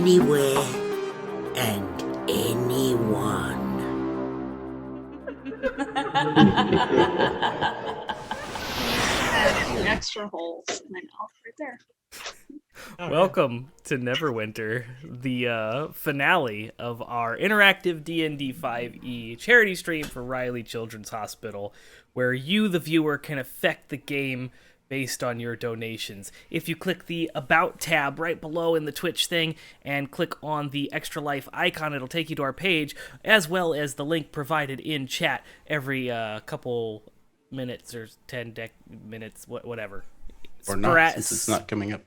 anywhere and anyone. Extra holes in my mouth right there. Welcome to Neverwinter, the finale of our interactive D&D 5e charity stream for Riley Children's Hospital, where you, the viewer, can affect the game based on your donations. If you click the About tab right below in the Twitch thing and click on the Extra Life icon, it'll take you to our page, as well as the link provided in chat every couple minutes or 10 minutes, whatever. Or not, since it's not coming up.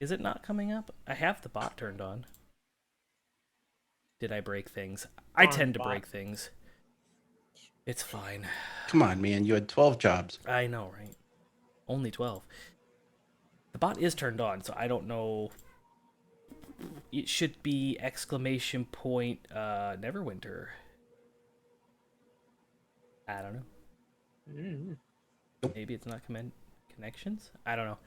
Is it not coming up? I have the bot turned on. Did I break things? I tend to break things. It's fine. Come on, man. You had 12 jobs. I know, right? Only 12. The bot is turned on, so I don't know. It should be exclamation point Neverwinter. I don't know. Maybe it's not connections? I don't know.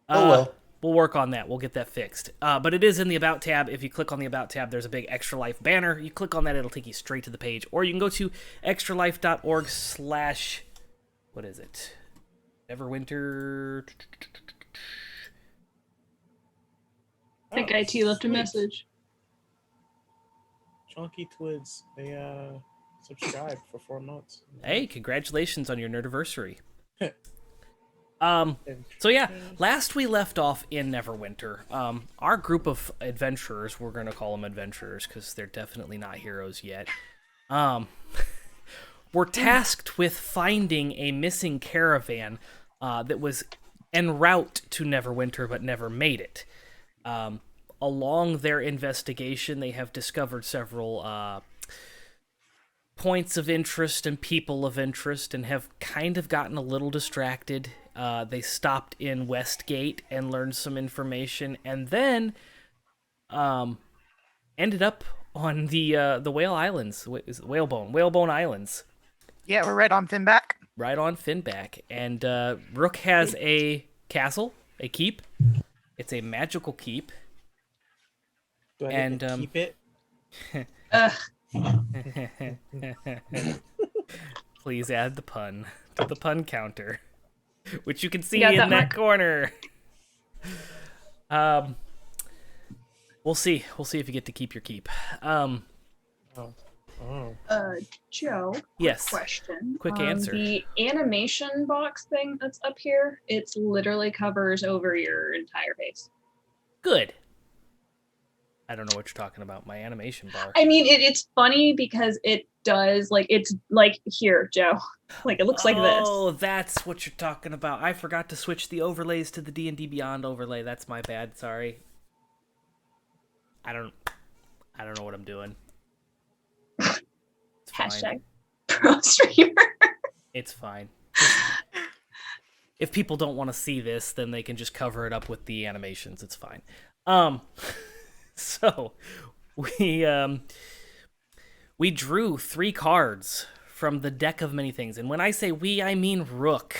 Oh, well. We'll work on that. We'll get that fixed. But it is in the About tab. If you click on the About tab, there's a big Extra Life banner. You click on that, it'll take you straight to the page. Or you can go to extralife.org/ what is it? Neverwinter. I think IT left a message. Chunky Twids, they subscribed for 4 months. Hey, congratulations on your nerdiversary. So yeah, last we left off in Neverwinter, our group of adventurers, we're going to call them adventurers because they're definitely not heroes yet, were tasked with finding a missing caravan that was en route to Neverwinter but never made it. Along their investigation, they have discovered several points of interest and people of interest and have kind of gotten a little distracted. They stopped in Westgate and learned some information, and then ended up on the Whale Islands. Is it Whalebone Islands. Yeah, we're right on Finback. Right on Finback. And Rook has a castle, a keep. It's a magical keep. Do I get to keep it? Please add the pun to the pun counter, which you can see in that corner. We'll see. We'll see if you get to keep your keep. Joe. Yes. Question. Quick answer. The animation box thing that's up here, it literally covers over your entire face. Good. I don't know what you're talking about. My animation bar. I mean, it's funny because it does. Like, it's like, here, Joe. Like, it looks like this. Oh, that's what you're talking about. I forgot to switch the overlays to the D&D Beyond overlay. That's my bad. Sorry. I don't know what I'm doing. It's Hashtag pro streamer. It's fine. If people don't want to see this, then they can just cover it up with the animations. It's fine. So we drew 3 cards from the deck of many things. And when I say we, I mean Rook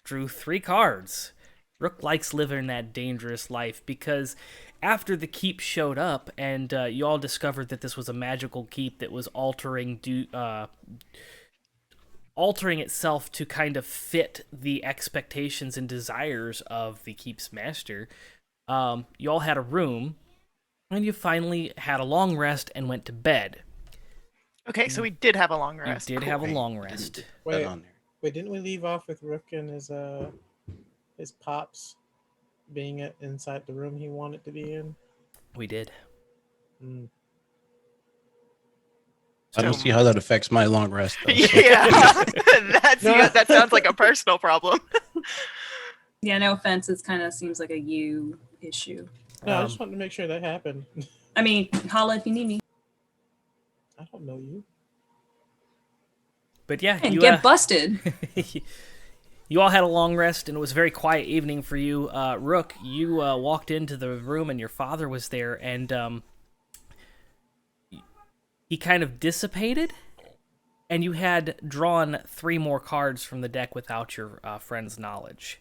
drew 3 cards. Rook likes living that dangerous life because after the keep showed up and you all discovered that this was a magical keep that was altering itself to kind of fit the expectations and desires of the keep's master, you all had a room, and you finally had a long rest and went to bed. Okay, so we did have a long rest. You did have a long rest. Wait, didn't we leave off with Rook and his pops being inside the room he wanted to be in? We did. Mm. I don't see how that affects my long rest, though. Yeah, that sounds like a personal problem. Yeah, no offense. It kind of seems like a you issue. No, I just wanted to make sure that happened. I mean, holla if you need me. I don't know you. But yeah, And you get busted. You all had a long rest, and it was a very quiet evening for you. Rook, you walked into the room, and your father was there, and he kind of dissipated, and you had drawn 3 more cards from the deck without your friend's knowledge.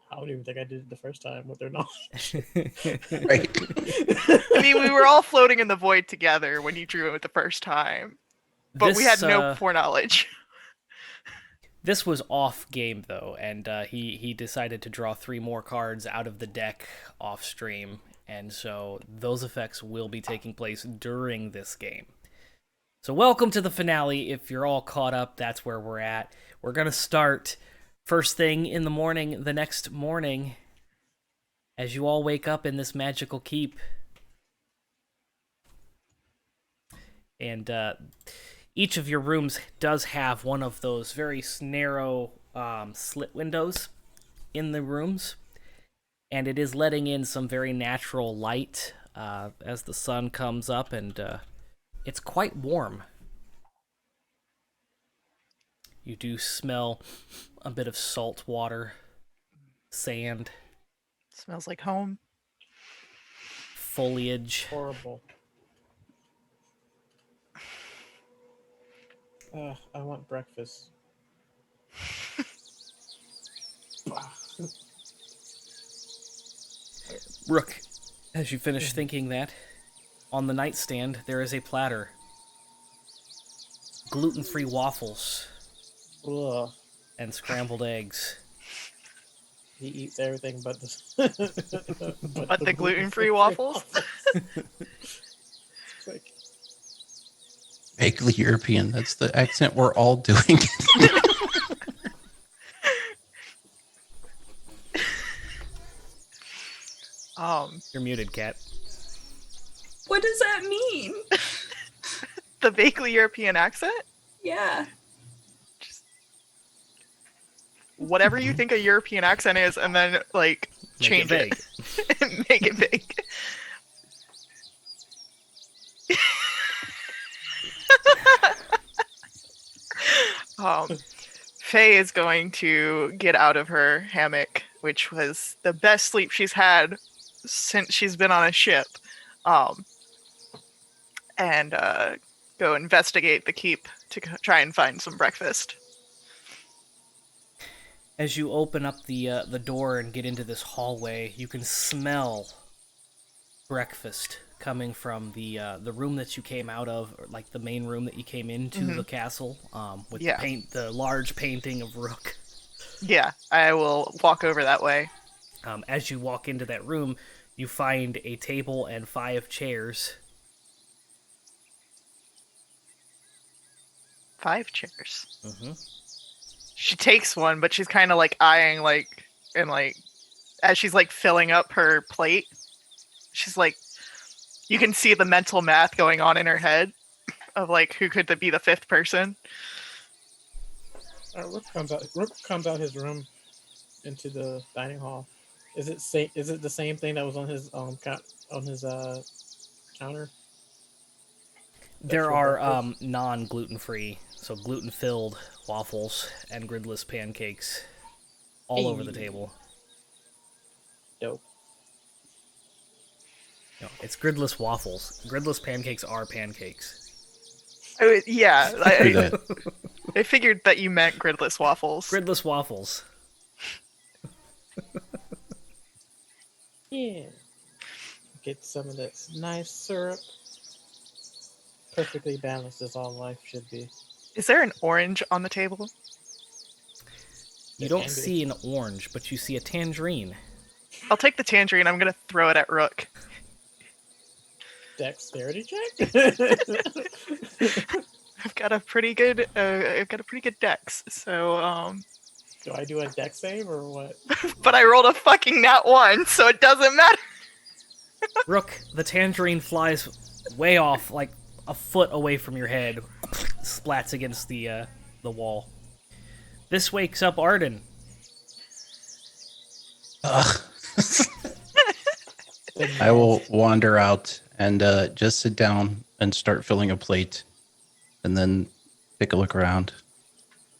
I don't even think I did it the first time with their knowledge. Right. I mean, we were all floating in the void together when you drew it the first time, but we had no foreknowledge. This was off game, though, and he decided to draw 3 more cards out of the deck off stream, and so those effects will be taking place during this game. So welcome to the finale. If you're all caught up, that's where we're at. We're going to start first thing in the morning, the next morning, as you all wake up in this magical keep. And each of your rooms does have one of those very narrow slit windows in the rooms, and it is letting in some very natural light as the sun comes up, and it's quite warm. You do smell a bit of salt water, sand, Smells like home. foliage. Horrible. I want breakfast. Rook, as you finish thinking that, on the nightstand there is a platter. Gluten-free waffles Ugh. and scrambled eggs. He eats everything but the But the gluten-free waffles? It's like, Vaguely European. That's the accent we're all doing. You're muted, Kat. What does that mean? The vaguely European accent? Yeah. Whatever you think a European accent is, and then, like, change it. And make it big. Faye is going to get out of her hammock, which was the best sleep she's had since she's been on a ship, and go investigate the keep to try and find some breakfast. As you open up the door and get into this hallway, you can smell breakfast coming from the room that you came out of, or like the main room that you came into the castle, with the large painting of Rook. Yeah, I will walk over that way. As you walk into that room, you find a table and 5 chairs. 5 chairs. Mm-hmm. She takes one, but she's kind of like eyeing, like, and like, as she's like filling up her plate, she's like, You can see the mental math going on in her head of like who could be the fifth person. Rook comes out. Rook comes out his room into the dining hall. Is it the same thing that was on his counter? There are non-gluten free, so gluten-filled waffles and gridless pancakes all over the table. Dope. No, it's gridless waffles. Gridless pancakes are pancakes. Yeah, Do that. I figured that you meant gridless waffles. Gridless waffles. Yeah. Get some of that nice syrup. Perfectly balanced as all life should be. Is there an orange on the table? You don't see an orange, but you see a tangerine. I'll take the tangerine. I'm gonna throw it at Rook. Dexterity check. I've got a pretty good dex. So Do I do a dex save or what? but I rolled a fucking nat 1, so it doesn't matter. Rook, the tangerine flies way off, like a foot away from your head, splats against the wall. This wakes up Arden. I will wander out and just sit down and start filling a plate, and then take a look around.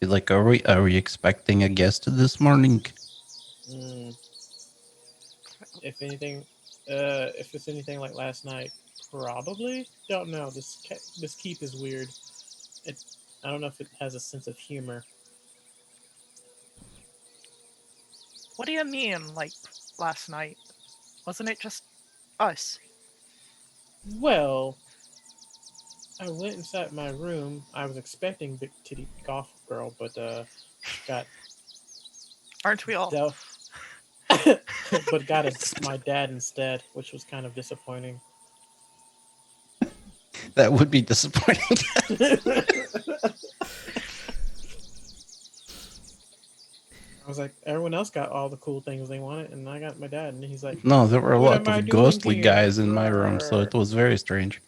Be like, are we expecting a guest this morning? If anything, if it's anything like last night, probably. Don't know. This keep is weird. I don't know if it has a sense of humor. What do you mean, like last night? Wasn't it just us? Well, I went inside my room. I was expecting Big Titty Golf Girl, but got Aren't we all? but got my dad instead, which was kind of disappointing. That would be disappointing. I was like, everyone else got all the cool things they wanted, and I got my dad, and he's like, No, there were a "What lot am I of doing ghostly here?" guys in my room, so it was very strange.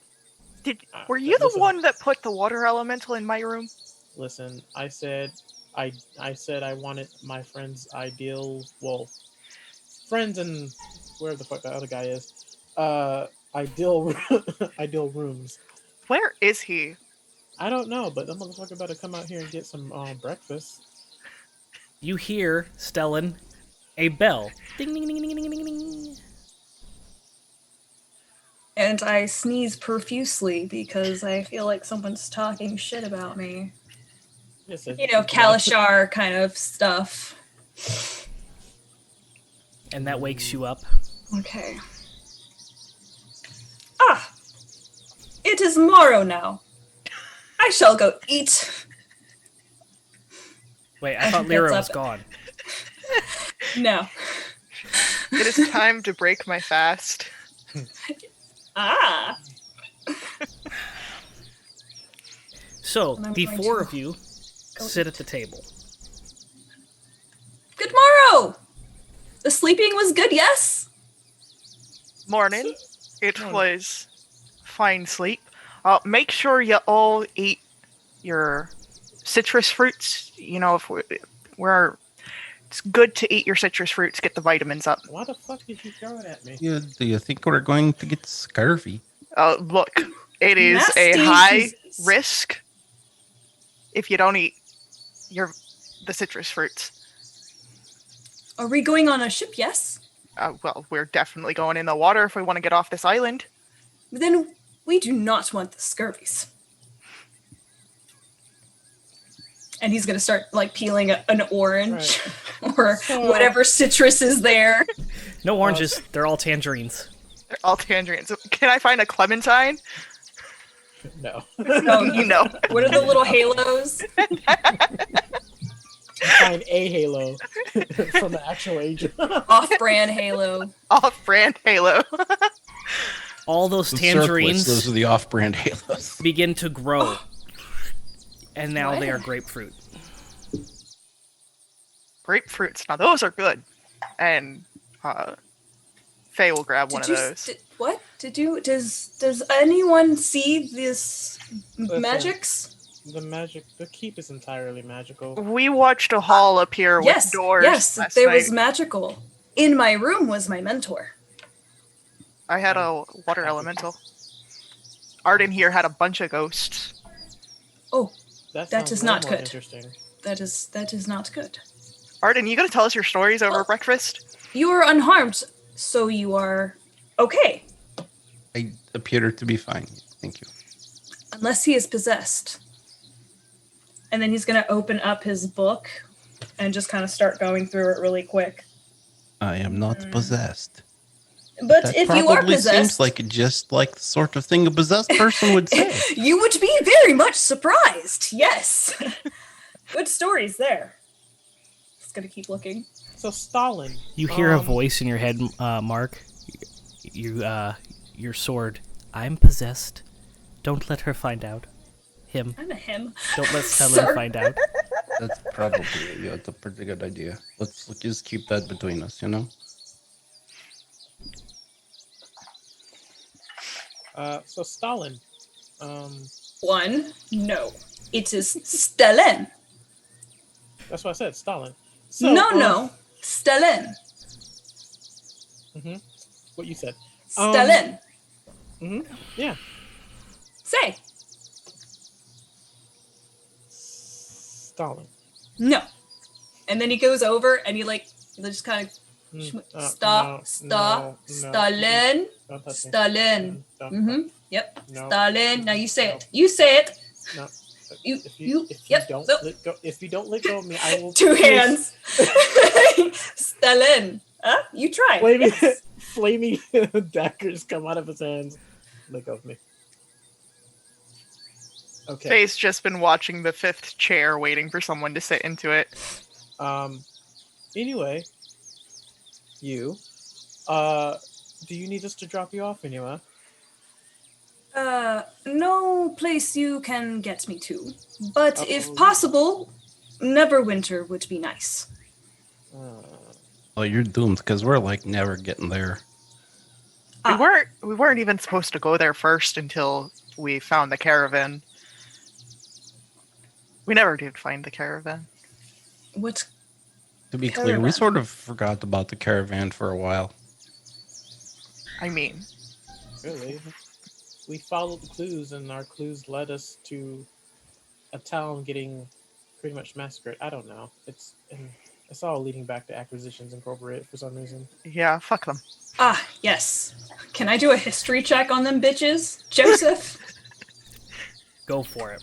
Were you the Listen. one that put the water elemental in my room? Listen, I said I wanted my friends' friends and where the fuck the other guy is, ideal ideal rooms. Where is he? I don't know, but that motherfucker better come out here and get some breakfast. You hear, Stellan, a bell. Ding, ding, ding, ding, ding, ding, ding. And I sneeze profusely because I feel like someone's talking shit about me. Yes, You know, Kalashar kind of stuff. And that wakes you up. Okay. Ah! It is morrow now. I shall go eat. Wait, I thought Lyra was That's up. gone. No. It is time to break my fast. Ah! So, And I'm the going four to of you go sit eat. at the table. Good morrow! The sleeping was good, yes? Morning. It was fine sleep. Make sure you all eat your citrus fruits. You know, if it's good to eat your citrus fruits, get the vitamins up. Why the fuck did you throw it at me? Do you think we're going to get scurvy? Look, it is a Nasty high Jesus. risk if you don't eat the citrus fruits. Are we going on a ship, yes? Well, we're definitely going in the water if we want to get off this island. Then we do not want the scurvies. And he's gonna start like peeling an orange or So- whatever citrus is there. No oranges, they're all tangerines. They're all tangerines. Can I find a clementine? No. Oh, You know. What are the little halos? Find a halo from the actual agent. Off-brand halo. Off-brand Halo. All those The tangerines circlets, those are the off-brand halos. begin to grow. And now they are Wow. grapefruit. Grapefruits. Now those are good. And Faye will grab one of those. What? Does anyone see this Listen. magics? The keep is entirely magical. We watched a hall up here with doors. Yes, last there night. was magical. In my room was my mentor. I had a water elemental. Arden here had a bunch of ghosts. Oh, That that sounds is way not more good. Interesting. that is not good. Arden, you gonna tell us your stories over breakfast? You are unharmed, so you are okay. I appear to be fine. Thank you. Unless he is possessed. And then he's going to open up his book and just kind of start going through it really quick. I am not possessed. But That if you are probably possessed, seems like just like the sort of thing a possessed person would say. you would be very much surprised. Yes. Good stories there. Just going to keep looking. So Stalin. You hear a voice in your head, Mark. Your sword. I'm possessed. Don't let her find out. Him. I'm a him. Don't let Stellan find out. That's probably that's a pretty good idea. Let's just keep that between us, you know? So Stalin. One, no. It is Stellan. That's what I said, Stalin. So, No. Stellan. What you said. Stellan. Yeah. Say. Stalin. No. And then he goes over and he just kind of Stalin. Don't touch me. Stalin. Don't. Yep. No. Stalin. Now you say No. it. You say it. No. You. If you Yep. don't So, if you don't let go of me, I will. two hands. Stalin. Huh? You try. Flaming, Yes. flaming daggers come out of his hands. Let go of me. Okay. Faye's just been watching the fifth chair, waiting for someone to sit into it. Anyway, you. Do you need us to drop you off anywhere? No place you can get me to. But if Oh. possible, Neverwinter would be nice. Well, you're doomed because we're like never getting there. We weren't even supposed to go there first until we found the caravan. We never did find the caravan. What? To be clear, Caravan. we sort of forgot about the caravan for a while. I mean, Really? We followed the clues, and our clues led us to a town getting pretty much massacred. I don't know. It's all leading back to Acquisitions Incorporated for some reason. yeah, fuck them. Ah, yes. Can I do a history check on them bitches? Joseph? Go for it.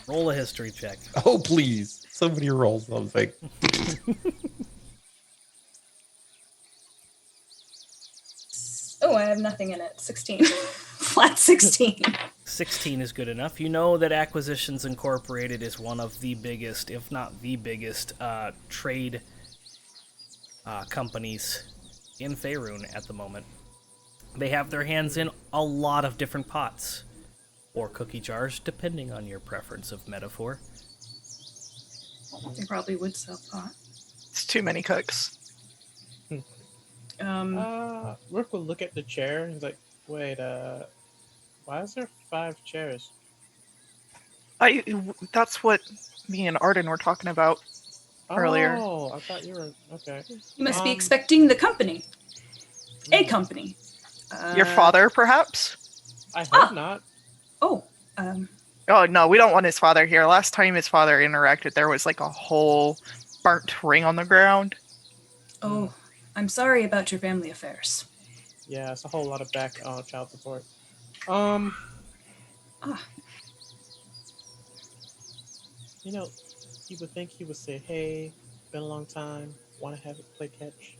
Roll a history check. Oh, please. Somebody roll something. Oh, I have nothing in it. 16. Flat 16. 16 is good enough. You know that Acquisitions Incorporated is one of the biggest, if not the biggest, trade companies in Faerun at the moment. They have their hands in a lot of different pots, or cookie jars, depending on your preference of metaphor. They probably would sell pot. It's too many cooks. Rook will look at the chair and he's like, wait, why is there 5 chairs? That's what me and Arden were talking about earlier. Oh, I thought you were... Okay. You must be expecting the company. A company. Your father, perhaps? I hope not. Oh, Oh, no, we don't want his father here. Last time his father interacted, there was like a whole burnt ring on the ground. oh, I'm sorry about your family affairs. Yeah, it's a whole lot of back child support. You know, you would think he would say, hey, been a long time, want to have it play catch.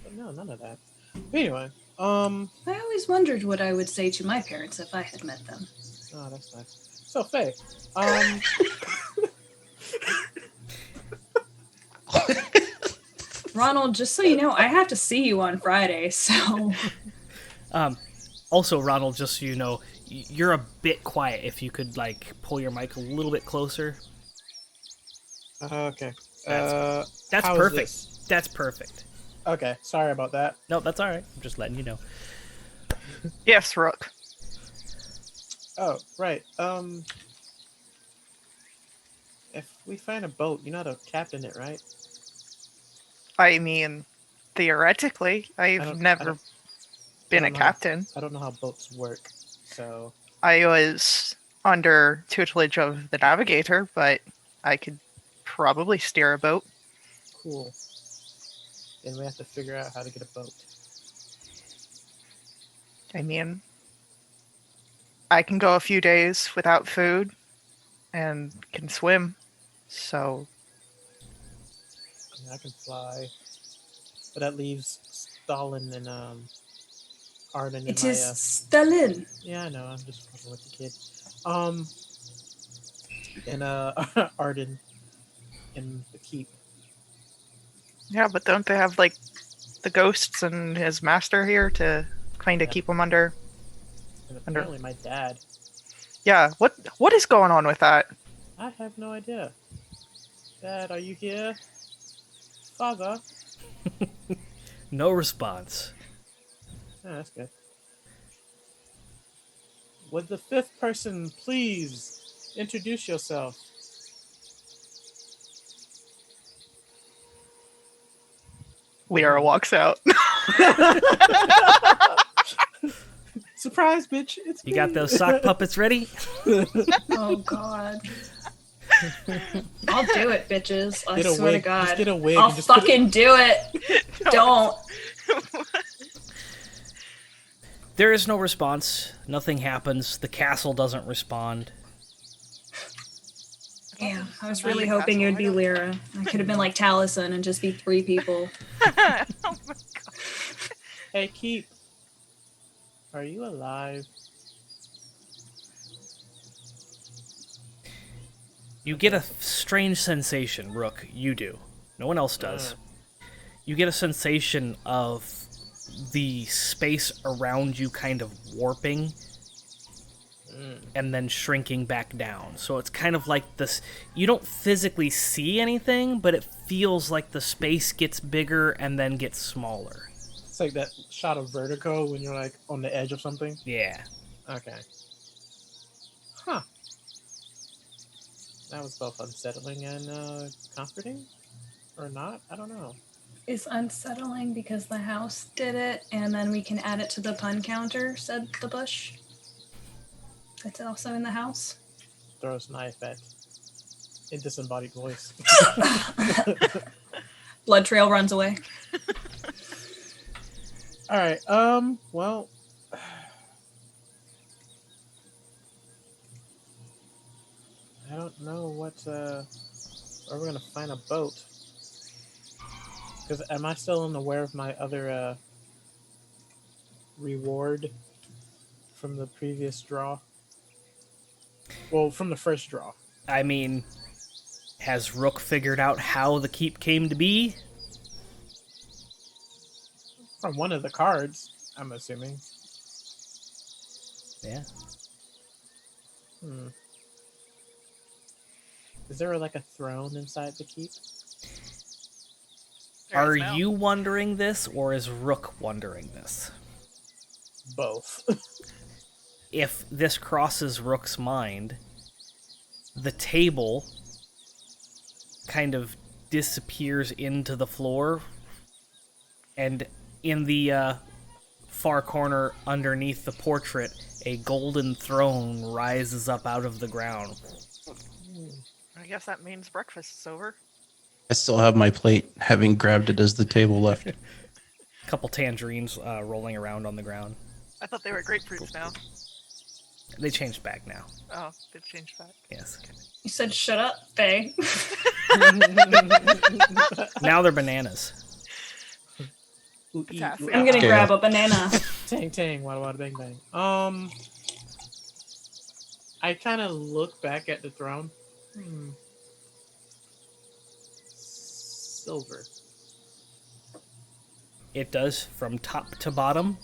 But no, none of that. But anyway, I always wondered what I would say to my parents if I had met them. oh, that's nice. So, Faye, Ronald, just so you know, I have to see you on Friday, so... Also, Ronald, just so you know, you're a bit quiet. If you could, pull your mic a little bit closer. okay. That's how is perfect. this? That's perfect. Okay, sorry about that. No, that's all right. I'm just letting you know. Yes, Rook. Oh, right. If we find a boat, you know how to captain it, right? I mean, theoretically, I I've don't- never been a don't know. captain. I don't know how boats work, so I was under tutelage of the navigator, but I could probably steer a boat. cool. Then we have to figure out how to get a boat. I mean, I can go a few days without food and can swim. So, I mean, I can fly, but that leaves Stalin and Arden and It my. is Stalin. Yeah, I know. I'm just fucking with the kid. And Arden in the keep. yeah, but don't they have, like, the ghosts and his master here to kind of Yeah. keep him under? And apparently my dad. Yeah, what is going on with that? I have no idea. Dad, are you here? Father? No response. Oh, that's good. Would the fifth person please introduce yourself? Lyra walks out. Surprise, bitch! It's You me. got those sock puppets ready? Oh God. I'll do it, bitches. I Get a swear wig. to God. Just get a wig I'll and just put it- fucking do it. Don't. There is no response. Nothing happens. The castle doesn't respond. Yeah, I was really hoping it would be Lyra. I could have been like Taliesin and just be 3 people. Oh my God. Hey, Keep. Are you alive? You get a strange sensation, Rook. You do. No one else does. You get a sensation of the space around you kind of warping and then shrinking back down. So it's kind of like this. You don't physically see anything, but it feels like the space gets bigger and then gets smaller. It's like that shot of Vertigo when you're like on the edge of something. Yeah. Okay. Huh. That was both unsettling and comforting? Or not? I don't know. It's unsettling because the house did it, and then we can add it to the pun counter, said the bush. That's also in the house. Throws knife at a disembodied voice. Blood trail runs away. Alright, well. I don't know what, where we're gonna find a boat. Because am I still unaware of my other, reward from the previous draw? Well, from the first draw. I mean, has Rook figured out how the keep came to be? From one of the cards, I'm assuming. Yeah. Is there like a throne inside the keep? Are There is now. you wondering this, or is Rook wondering this? Both. If this crosses Rook's mind, the table kind of disappears into the floor, and in the far corner underneath the portrait, a golden throne rises up out of the ground. I guess that means breakfast is over. I still have my plate, having grabbed it as the table left. A couple tangerines rolling around on the ground. I thought they were grapefruits now. They changed back now. Oh, they've changed back. Yes. You said shut up, Faye. Now they're bananas. Ooh, Potassium. I'm gonna Okay. grab a banana. Tang tang, wada wada bang bang. I kind of look back at the throne. Silver. It does, from top to bottom,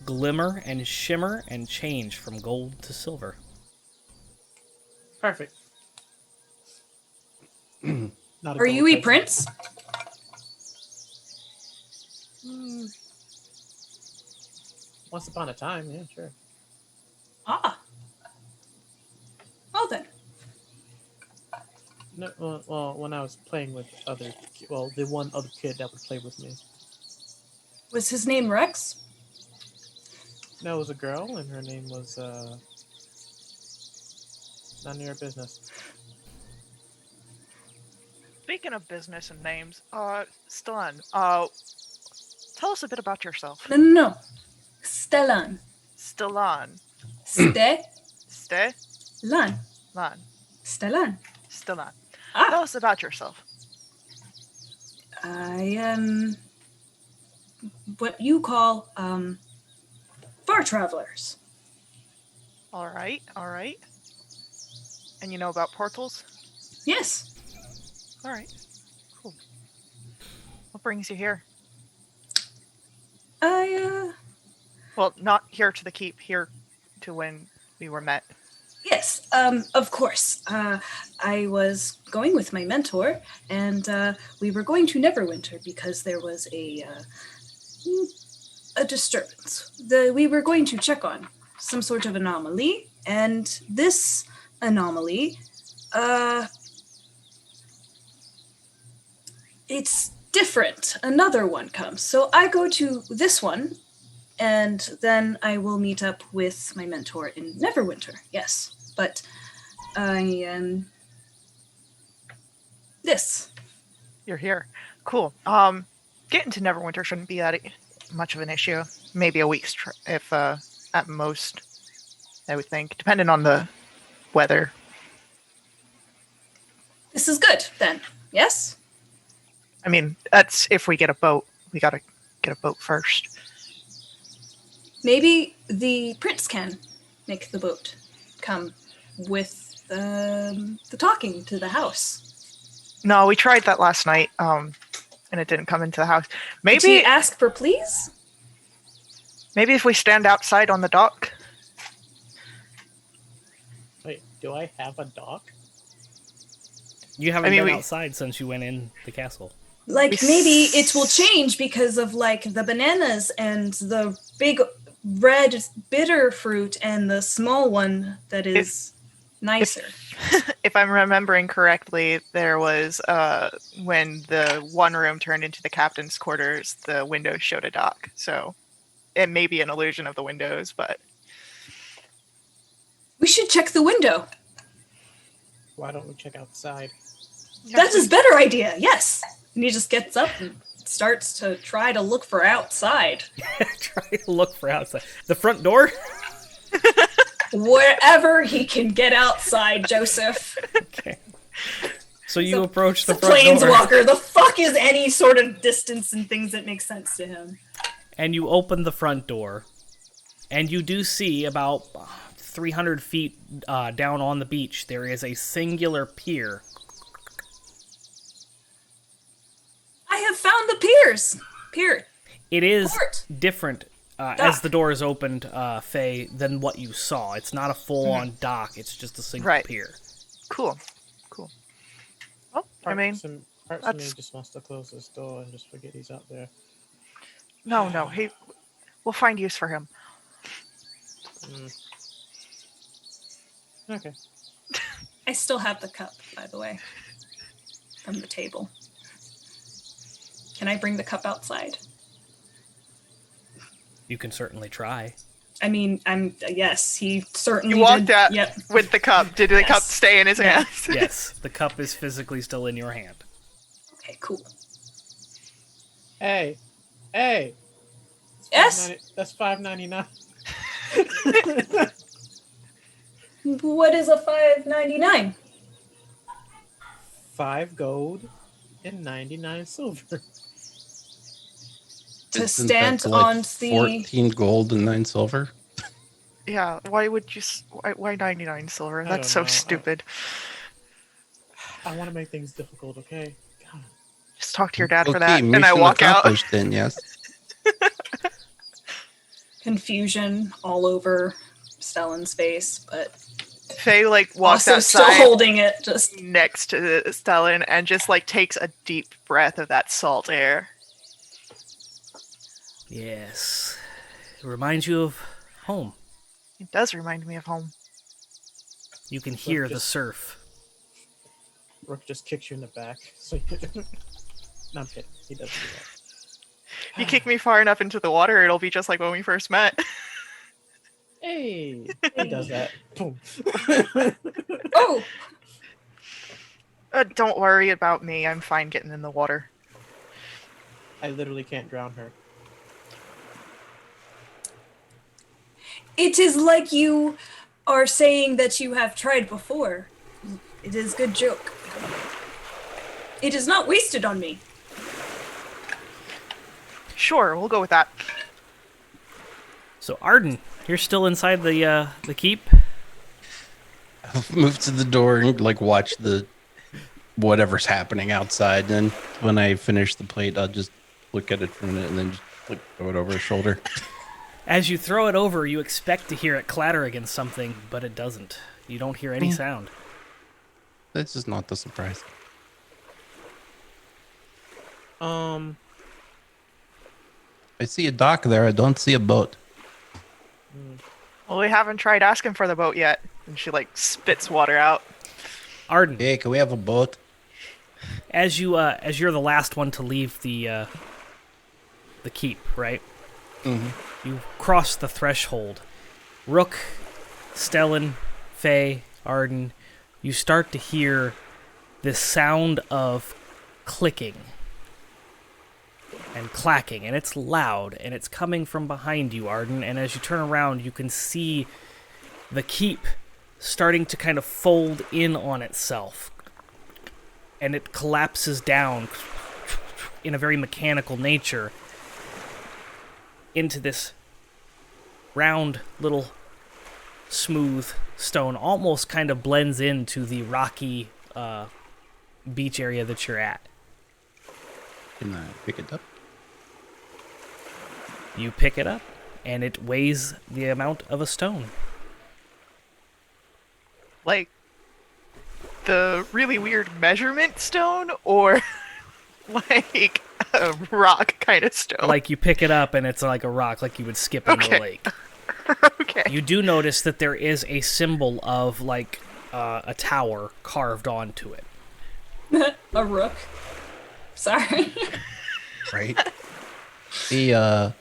glimmer and shimmer and change from gold to silver. Perfect. Not a Are gold you a person. prince? Once upon a time, yeah, sure. Ah. Well then. No, well, when I was playing with the one other kid that would play with me. Was his name Rex? No, it was a girl, and her name was, none of your business. Speaking of business and names, Stellan, tell us a bit about yourself. No. Stellan. Stellan. Stellan. Lan. Stellan. Stellan. Ah. Tell us about yourself. I am what you call far travelers. All right. And you know about portals? Yes. All right. Cool. What brings you here? Well, not here to the keep, here to when we were met. Yes, of course. I was going with my mentor, and we were going to Neverwinter because there was a disturbance. We were going to check on some sort of anomaly, and this anomaly, it's different. Another one comes. So I go to this one, and then I will meet up with my mentor in Neverwinter. Yes, but I am this. You're here. Cool. Getting to Neverwinter shouldn't be that much of an issue. Maybe a week's trip, if at most, I would think, depending on the weather. This is good, then. Yes? I mean, that's if we get a boat. We gotta get a boat first. Maybe the prince can make the boat come with the talking to the house. No, we tried that last night, and it didn't come into the house. Did Maybe he ask for please? Maybe if we stand outside on the dock. Wait, do I have a dock? You haven't been outside since you went in the castle. Like, maybe it will change because of, like, the bananas and the big red bitter fruit and the small one that is nicer. If I'm remembering correctly, there was, when the one room turned into the captain's quarters, the windows showed a dock. So it may be an illusion of the windows, but... We should check the window. Why don't we check outside? That's his better idea, yes. And he just gets up and starts to try to look for outside. Try to look for outside. The front door? Wherever he can get outside, Joseph. Okay. So you approach the It's a front door. planeswalker. The fuck is any sort of distance and things that make sense to him? And you open the front door. And you do see about 300 feet down on the beach, there is a singular pier. I have found the pier. It is Port. different as the door is opened, Faye, than what you saw. It's not a full-on dock. It's just a single pier. Cool. Well, I mean... Parts of me just wants to close this door and just forget he's out there. No, we'll find use for him. Okay. I still have the cup, by the way, from the table. Can I bring the cup outside? You can certainly try. I mean, yes, he certainly You walked did. out Yep. with the cup. Did the cup stay in his hand? Yes, the cup is physically still in your hand. Okay, cool. Hey. Yes? That's $5.99. What is a $5.99? 5 gold and 99 silver. To Isn't stand that like on the 14 gold and 9 silver. Yeah, why would you... Why 99 silver? That's so don't know. stupid. I want to make things difficult, okay? God. Just talk to your dad for Okay, that, and I mission walk out. accomplished then, yes. confusion all over Stellan's face, but Faye, walks also outside still holding it. Just next to Stellan and just, takes a deep breath of that salt air. Yes. It reminds you of home. It does remind me of home. You can hear the just- surf. Rook just kicks you in the back. So no, I'm kidding. He doesn't do that. You kick me far enough into the water, it'll be just like when we first met. Hey, he does that. Boom. Oh, Don't worry about me. I'm fine getting in the water. I literally can't drown her. it is like you are saying that you have tried before. It is good joke. It is not wasted on me. Sure, we'll go with that. So Arden, you're still inside the keep? I'll move to the door and like watch the whatever's happening outside. And when I finish the plate, I'll just look at it for a minute and then just like throw it over his shoulder. As you throw it over, you expect to hear it clatter against something, but it doesn't. You don't hear any sound. This is not the surprise. I see a dock there. I don't see a boat. Well, we haven't tried asking for the boat yet. And she, like, spits water out. Arden, Hey, can we have a boat? as you're the last one to leave the keep, right? Mm-hmm. You cross the threshold. Rook, Stellan, Faye, Arden, you start to hear this sound of clicking and clacking, and it's loud, and it's coming from behind you, Arden, and as you turn around, you can see the keep starting to kind of fold in on itself, and it collapses down in a very mechanical nature into this round little smooth stone, almost kind of blends into the rocky beach area that you're at. Can I pick it up? You pick it up, and it weighs the amount of a stone. Like, the really weird measurement stone, or like a rock kind of stone? Like, you pick it up, and it's like a rock, like you would skip in the Okay. lake. Okay. You do notice that there is a symbol of, like, a tower carved onto it. A rook. Sorry. Right. Hey,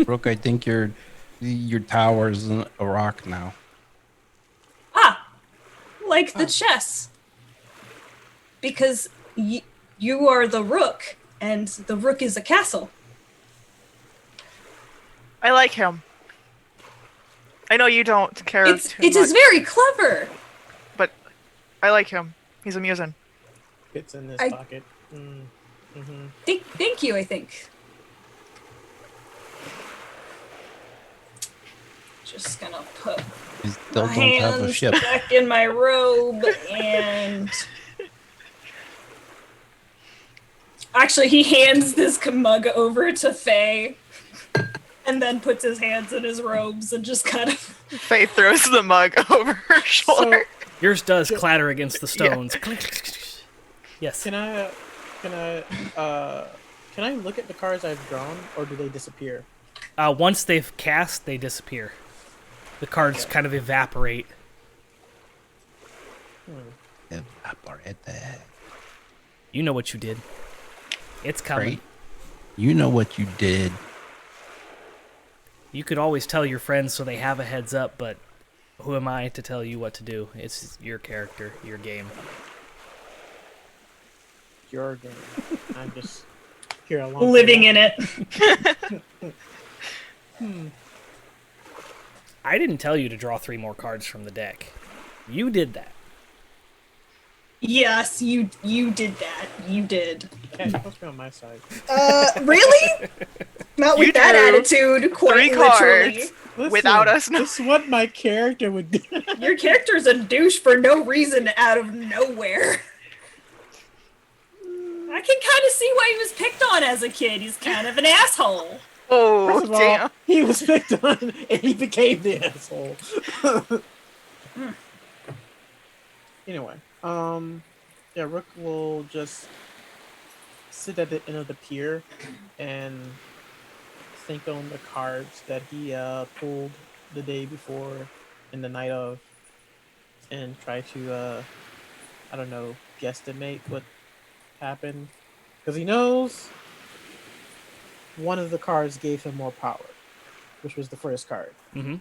Rook, I think your tower's a rock now. Like the chess. Because you are the rook, and the rook is a castle. I like him. I know you don't care It too is much, very clever. but I like him. He's amusing. Fits in this I- pocket. Mm-hmm. Thank you, I think. Just gonna put You still my don't have a hands ship. back in my robe and actually he hands this mug over to Faye and then puts his hands in his robes and just kind of Faye throws the mug over her shoulder. Yours does clatter against the stones. Yes. Can I look at the cards I've drawn, or do they disappear? Once they've cast, they disappear. The cards kind of evaporate. Evaporated. You know what you did. It's coming. Right? You know what you did. You could always tell your friends so they have a heads up, but who am I to tell you what to do? It's your character, your game. Your game. I'm just here along. living in it. I didn't tell you to draw 3 more cards from the deck. You did that. Yes, you did that. You did. Cat, you're supposed to be on my side. Really? Not with You that drew attitude, quite 3 literally. cards Listen, without us knowing. This is what my character would do. Your character's a douche for no reason out of nowhere. I can kind of see why he was picked on as a kid. He's kind of an asshole. Oh, First of all, damn. he was picked on and he became the asshole. Anyway, yeah, Rook will just sit at the end of the pier and think on the cards that he pulled the day before and the night of, and try to I don't know, guesstimate what happened, because he knows one of the cards gave him more power, which was the first card. Mm-hmm.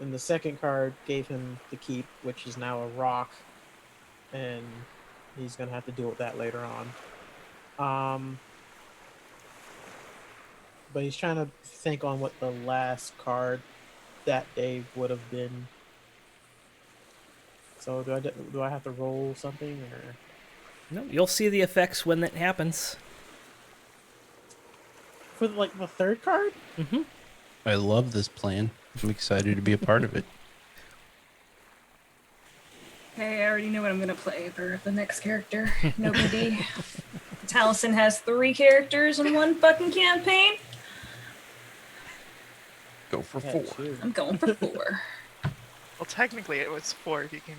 And the second card gave him the keep, which is now a rock, and he's gonna have to deal with that later on. But he's trying to think on what the last card that day would have been. So do I have to roll something, or No, you'll see the effects when that happens. for like the third card? Mm-hmm. I love this plan. I'm excited to be a part of it. Hey, I already know what I'm gonna play for the next character. Nobody. Taliesin has 3 characters in one fucking campaign. Go for Yeah, 4. shoot. I'm going for 4. Well, technically it was 4 if you can.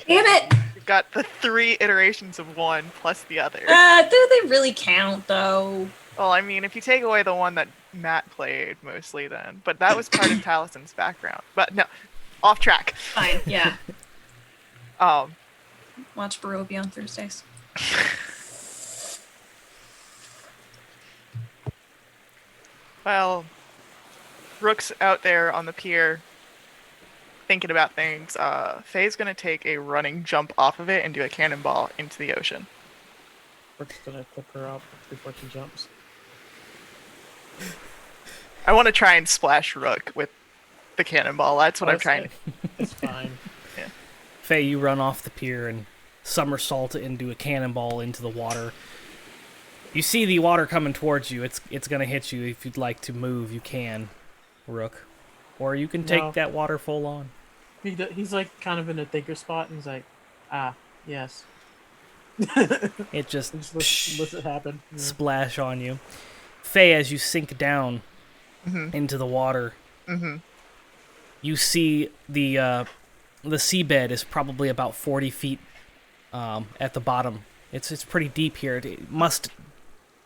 Damn it! You've got the 3 iterations of one plus the other. Do they really count though? Well, I mean, if you take away the one that Matt played mostly, then, but that was part of Talison's background. But no, off track. Fine, yeah. Um, Watch Barovia on Thursdays. well, Rook's out there on the pier thinking about things. Faye's gonna take a running jump off of it and do a cannonball into the ocean. Rook's gonna clip her up before she jumps. I want to try and splash Rook with the cannonball. That's what I'm trying to. It's fine. Faye, you run off the pier and somersault into a cannonball into the water. You see the water coming towards you. It's gonna hit you. If you'd like to move, you can, Rook, or you can take No. that water full on. He's like kind of in a thinker spot, and he's like, yes. It just Just lets it happen. Yeah. splash on you. Faye, as you sink down Mhm. into the water, Mhm. you see the seabed is probably about 40 feet at the bottom. It's pretty deep here. It must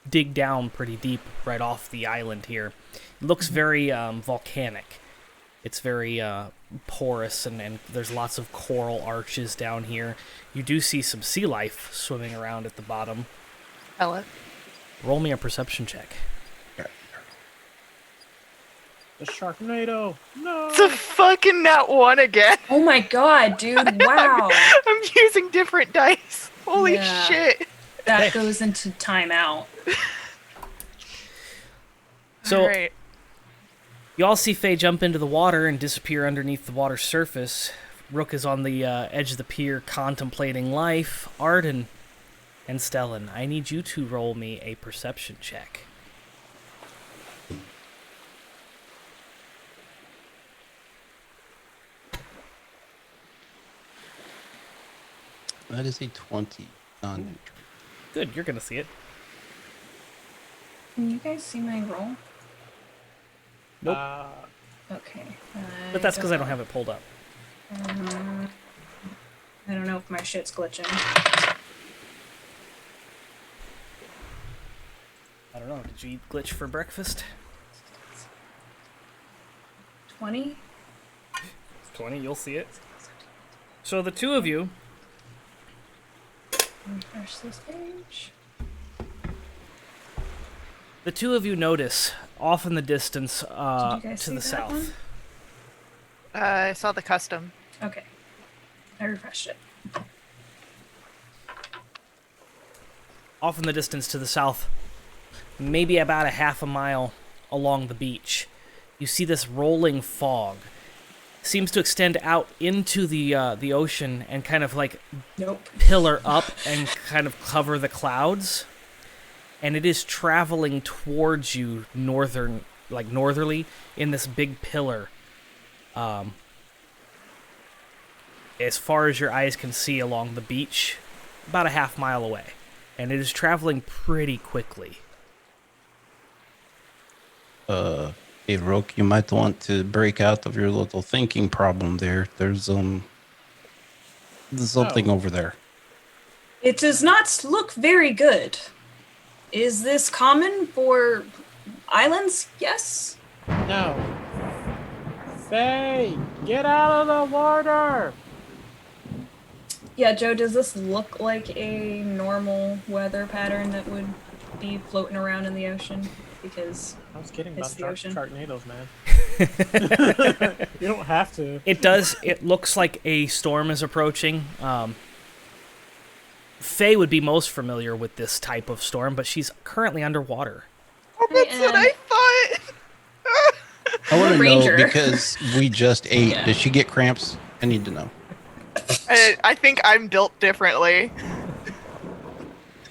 dig down pretty deep right off the island here. It looks very volcanic. It's very porous, and there's lots of coral arches down here. You do see some sea life swimming around at the bottom. Ella. Roll me a perception check. The Sharknado. No. It's a fucking nat 1 again. Oh my god, dude! Wow, I'm using different dice. Holy Yeah. shit. that goes into timeout. So Alright. you all see Faye jump into the water and disappear underneath the water's surface. Rook is on the edge of the pier contemplating life. Arden and Stellan, I need you to roll me a perception check. That is a 20 non-neutral. Good, you're gonna see it. Can you guys see my roll? Nope. Okay. But that's because I don't have it pulled up. I don't know if my shit's glitching. I don't know. Did you eat glitch for breakfast? 20? 20, you'll see it. So the two of you, Refresh this page. notice off in the distance Did you guys to see the that south. one? I saw the custom. Okay. I refreshed it. Off in the distance to the south, maybe about a half a mile along the beach, you see this rolling fog. Seems to extend out into the ocean and kind of like Nope. pillar up and kind of cover the clouds. And it is traveling towards you northerly in this big pillar. As far as your eyes can see along the beach, about a half mile away. And it is traveling pretty quickly. Hey, Rook, you might want to break out of your little thinking problem there. There's something over there. It does not look very good. Is this common for Islands, yes. No. Faye, get out of the water! Yeah, Joe, does this look like a normal weather pattern that would be floating around in the ocean? Because I was kidding it's about the ocean. Sharknadoes, man. You don't have to. It does. It looks like a storm is approaching. Faye would be most familiar with this type of storm, but she's currently underwater. Oh, that's what I thought. I want to know Ranger. because we just ate. Yeah. Does she get cramps? I need to know. I think I'm built differently.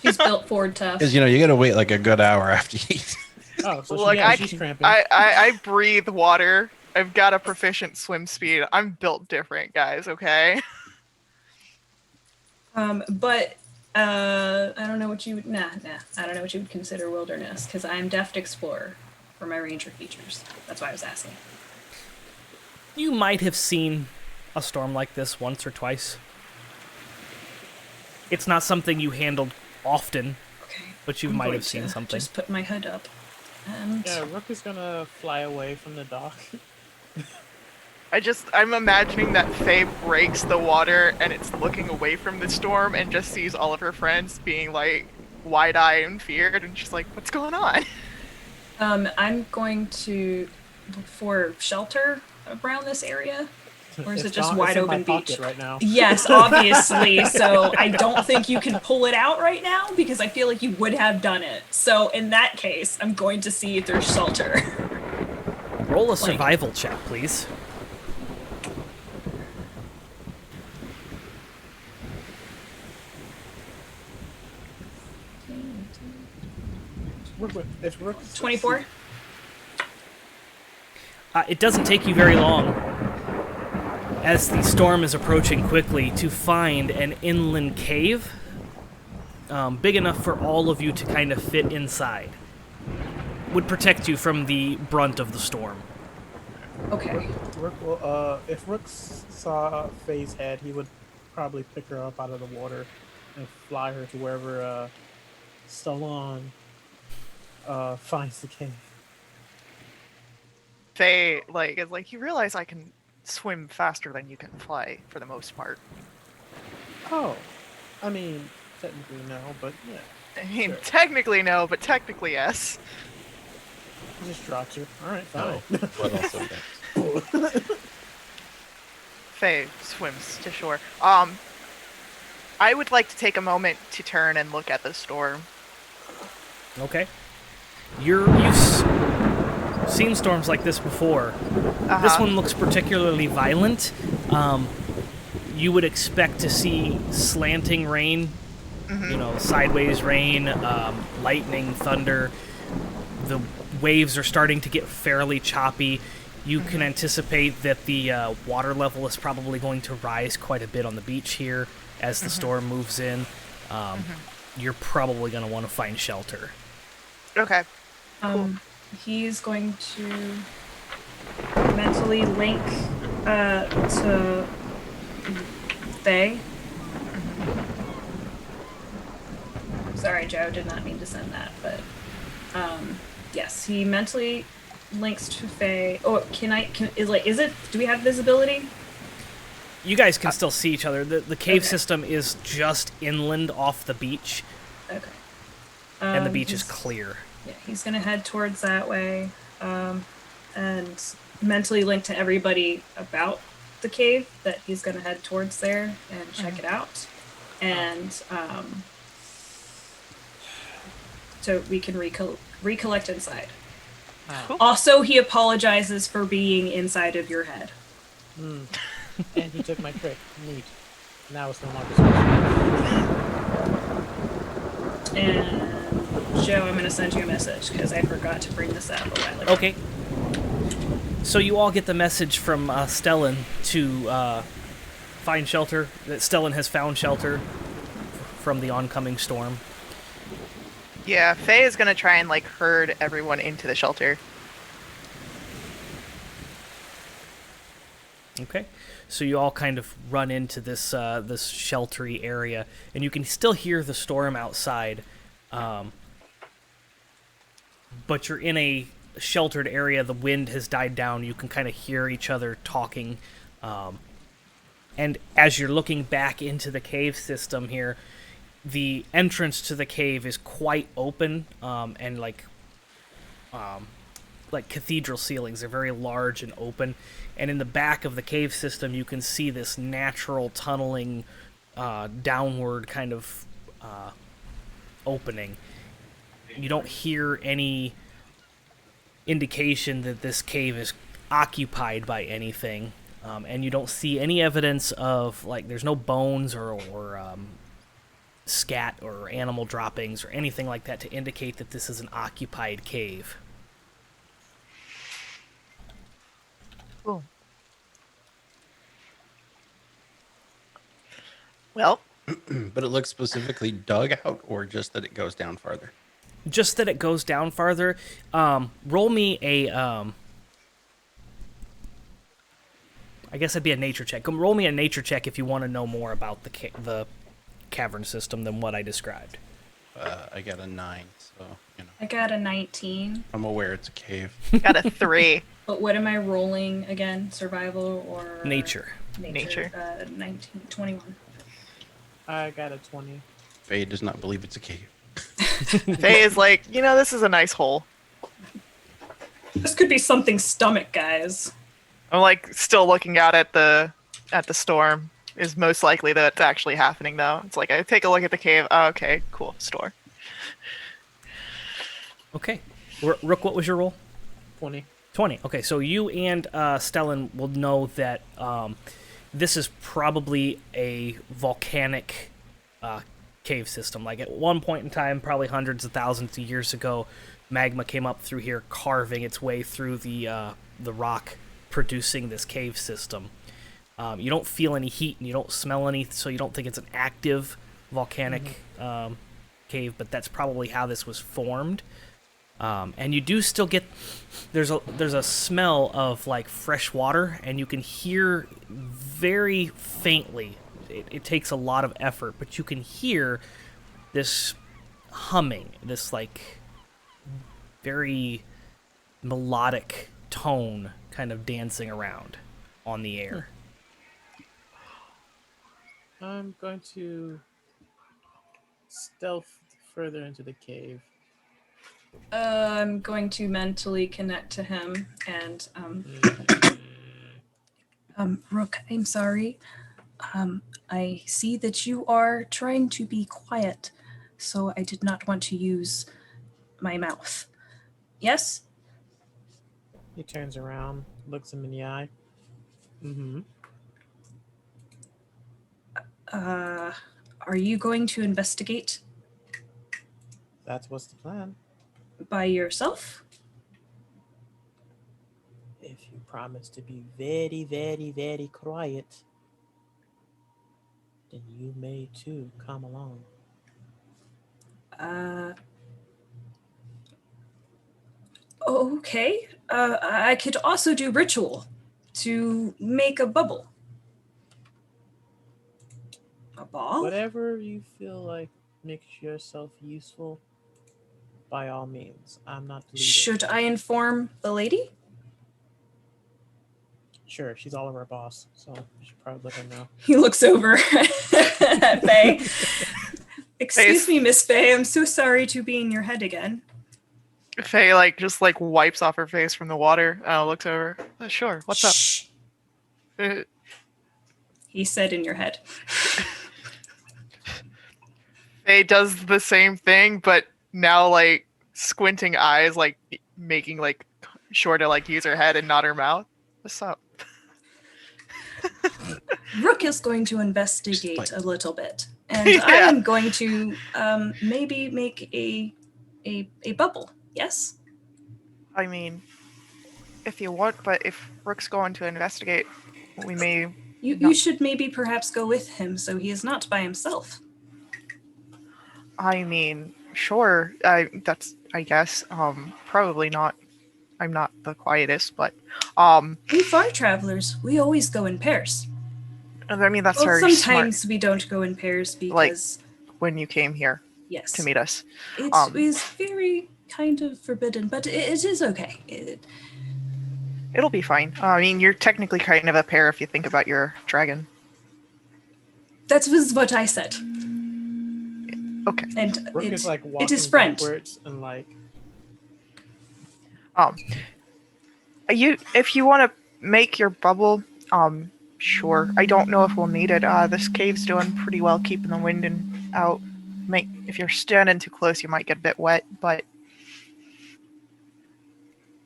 She's built Ford tough. Because, you got to wait like a good hour after you eat. Oh, so Look, she's cramping. I breathe water. I've got a proficient swim speed. I'm built different, guys, okay? But I don't know what you would I don't know what you would consider wilderness because I'm deft explorer for my ranger features. That's why I was asking. You might have seen a storm like this once or twice. It's not something you handled often, Okay. but you I'm might going have seen to something. Just put my hood up. And Yeah, Rook is gonna fly away from the dock. I'm imagining that Faye breaks the water and it's looking away from the storm and just sees all of her friends being like wide-eyed and feared and she's like, what's going on? I'm going to look for shelter around this area. Or is it just wide open beach? Right now. Yes, obviously. So I don't think you can pull it out right now because I feel like you would have done it. So in that case, I'm going to see if there's shelter. Roll a survival check, please. If Rook 24? It doesn't take you very long, as the storm is approaching quickly, to find an inland cave big enough for all of you to kind of fit inside. Would protect you from the brunt of the storm. Okay. Rook will, if Rook saw Faye's head, he would probably pick her up out of the water and fly her to wherever Stallone finds the cave. Faye, is like, you realize I can swim faster than you can fly, for the most part. Oh, I mean, technically no, but yeah. I mean, Sure. technically no, but technically yes. He just drops her. Alright, fine. What else is that? Faye swims to shore. I would like to take a moment to turn and look at the storm. Okay. You've seen storms like this before. This one looks particularly violent. You would expect to see slanting rain, sideways rain, lightning, thunder. The waves are starting to get fairly choppy. You can anticipate that the water level is probably going to rise quite a bit on the beach here as the storm moves in. You're probably going to want to find shelter. Okay. Cool. He's going to mentally link to Faye. Sorry, Joe, did not mean to send that, but yes, he mentally links to Faye. Oh, do we have visibility? You guys can still see each other. The cave system is just inland off the beach, Okay. and the beach is he's- clear. Yeah, he's gonna head towards that way, and mentally link to everybody about the cave that he's gonna head towards there and check it out, and so we can recollect inside. Cool. Also, he apologizes for being inside of your head. And he took my trick. Neat. Now it's no longer special. And Joe, I'm gonna send you a message because I forgot to bring this up a while ago. Okay. So you all get the message from Stellan to find shelter. That Stellan has found shelter from the oncoming storm. Yeah, Faye is gonna try and herd everyone into the shelter. Okay. So you all kind of run into this this sheltery area, and you can still hear the storm outside. but you're in a sheltered area. The wind has died down. You can kind of hear each other talking. And as you're looking back into the cave system here, the entrance to the cave is quite open, and like cathedral ceilings. They're very large and open. And in the back of the cave system, you can see this natural tunneling downward kind of opening. You don't hear any indication that this cave is occupied by anything. And you don't see any evidence of, like, there's no bones or scat or animal droppings or anything like that to indicate that this is an occupied cave. Cool. Well, But it looks specifically dug out, or just that it goes down farther? Just that it goes down farther. Roll me a... I guess it'd be a nature check. Roll me a nature check if you want to know more about the cavern system than what I described. I got a 9, so, you know. I got a 19. I'm aware it's a cave. got a 3. But what am I rolling again? Survival or Nature. Nature. 19, 21. I got a 20. Faye does not believe it's a cave. Faye is like, this is a nice hole. This could be something stomach, guys. I'm like still looking out at the storm. Is most likely that it's actually happening though. It's like I take a look at the cave. Oh, okay, cool, store. Okay. Rook, what was your roll? 20. 20. Okay, so you and Stellan will know that this is probably a volcanic cave system. Like, at one point in time, probably hundreds of thousands of years ago, magma came up through here, carving its way through the rock, producing this cave system. You don't feel any heat and you don't smell any, so you don't think it's an active volcanic cave, but that's probably how this was formed. And you do still get, there's a smell of, like, fresh water, and you can hear very faintly, it takes a lot of effort, but you can hear this humming, this, like, very melodic tone kind of dancing around on the air. I'm going to stealth further into the cave. I'm going to mentally connect to him and Rook, I'm sorry. I see that you are trying to be quiet, so I did not want to use my mouth. Yes? He turns around, looks him in the eye. Are you going to investigate That's what's the plan. by yourself? If you promise to be very, very, very quiet, then you may too come along. Okay. I could also do ritual to make a bubble. A ball? Whatever you feel like makes yourself useful, by all means. I'm not the leader. Should I inform the lady? Sure, she's all of our boss, so you should probably let her know. He looks over at Faye. Excuse me, Miss Faye. I'm so sorry to be in your head again. Faye just wipes off her face from the water. Looks over. Sure. What's Shh. up? He said in your head. Faye does the same thing, but now squinting eyes, making sure to use her head and not her mouth. What's up? Rook is going to investigate a little bit, and Yeah. I am going to maybe make a bubble. Yes. I mean, if you want, but if Rook's going to investigate, we may. You should maybe perhaps go with him so he is not by himself. I mean, sure. I guess. Probably not. I'm not the quietest, but We far travelers, we always go in pairs. I mean that's Well, very sometimes smart. we don't go in pairs because When you came here yes, to meet us, it is very kind of forbidden, but it is okay. It'll be fine. I mean, you're technically kind of a pair if you think about your dragon. That was what I said. Okay. And Rook is like walking it is friend. backwards and like. If you want to make your bubble, sure. I don't know if we'll need it. This cave's doing pretty well keeping the wind out. If you're standing too close, you might get a bit wet, but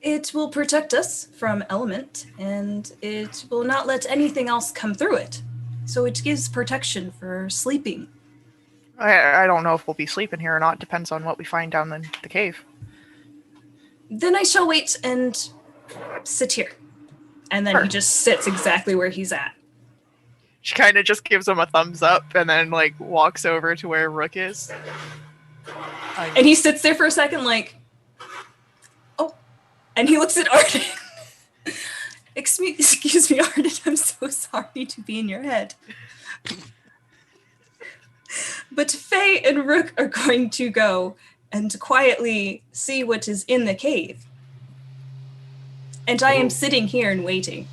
it will protect us from element, and it will not let anything else come through it. So it gives protection for sleeping. I don't know if we'll be sleeping here or not. Depends on what we find down in the cave. Then I shall wait and sit here. And then he just sits exactly where he's at. She kind of just gives him a thumbs up and then like walks over to where Rook is. And he sits there for a second like, oh. And he looks at Arden. Excuse me, Arden, I'm so sorry to be in your head. But Faye and Rook are going to go and quietly see what is in the cave. And I am sitting here and waiting.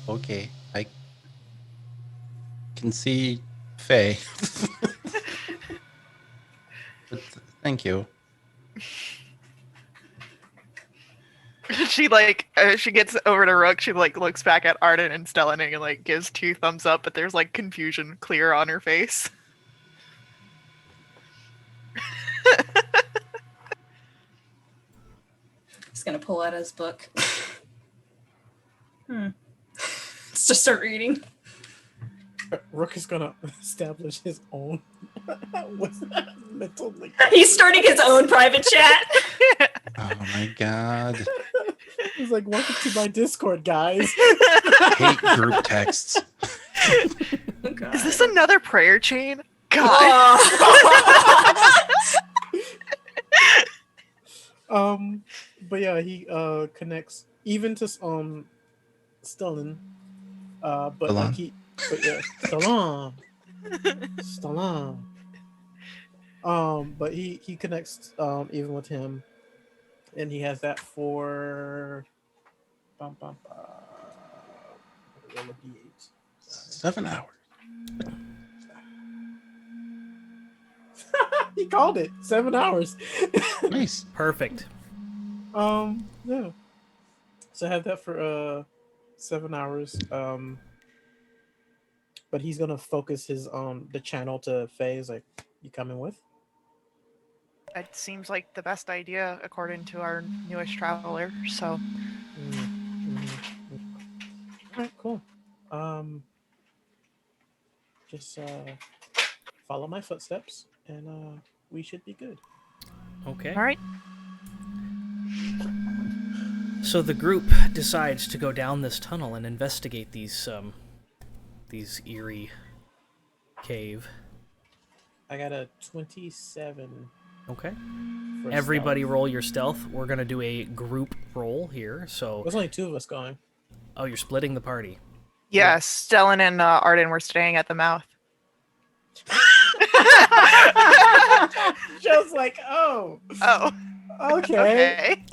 Okay, I can see Faye. But thank you. She she gets over to Rook. She like looks back at Arden and Stellan and like gives 2 thumbs up, but there's like confusion clear on her face. He's gonna pull out his book. Let's just start reading. Rook is gonna establish his own mental link. He's starting his own private chat. Oh my god. He's like, welcome to my Discord, guys. Hate group texts. Oh, God. Is this another prayer chain? God. But yeah, he connects even to Stellan. But like Stellan. But he connects even with him, and he has that for 7 hours. He called it 7 hours. Nice. Perfect. Yeah. So I have that for 7 hours. But he's gonna focus his the channel to Faye. Is like, you coming with? It seems like the best idea according to our newest traveler. So, Alright, cool. Just follow my footsteps, and we should be good. Okay. all right. So the group decides to go down this tunnel and investigate these eerie cave. I got a 27. Okay. For Everybody stealth. roll your stealth. We're going to do a group roll here. So, There's only 2 of us going. oh, you're splitting the party. Yeah, Stellan and Arden were staying at the mouth. Just like, oh, okay.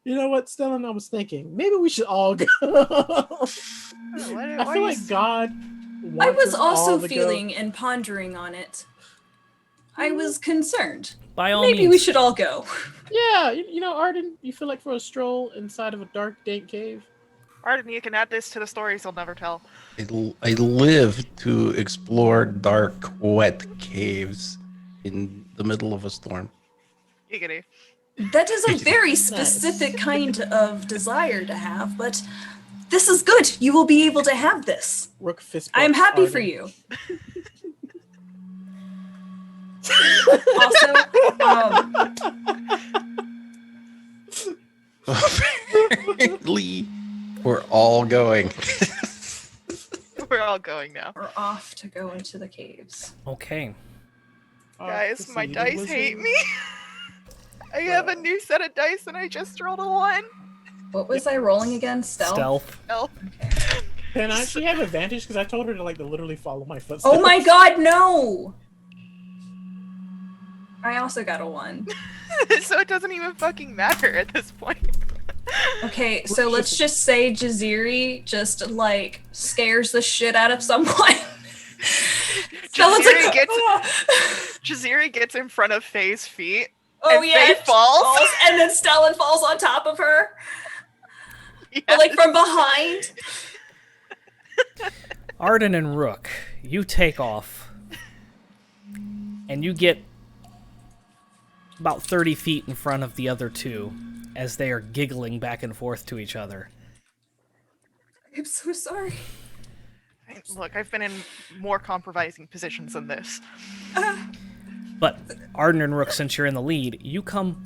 You know what, Stellan? I was thinking maybe we should all go. I feel like God. I was wants us all also to go. feeling and pondering on it. I was concerned. By all Maybe means. we should all go. Yeah, you know, Arden, you feel like for a stroll inside of a dark, dank cave? Arden, you can add this to the stories he'll never tell. I live to explore dark, wet caves in the middle of a storm. Giggity. That is a very specific kind of desire to have, but this is good. You will be able to have this. Rook fist I am bumps happy for Arden. you. Also, Apparently, we're all going. We're all going now. we're off to go into the caves. Okay. Guys, To my see the dice wizard. hate me. I have a new set of dice and I just rolled a 1. What was I rolling again? Stealth? Oh, Can I actually have advantage? Because I told her to literally follow my footsteps. Oh my god, no! I also got a 1. So it doesn't even fucking matter at this point. Okay, so let's just say Jaziri just, like, scares the shit out of someone. Someone's like, Jaziri gets in front of Faye's feet. oh and yeah, Faye falls. and then Stellan falls on top of her. Yes. But, like, from behind. Arden and Rook, you take off. And you get about 30 feet in front of the other two as they are giggling back and forth to each other. I'm so sorry. Look, I've been in more compromising positions than this. But Arden and Rook, since you're in the lead, you come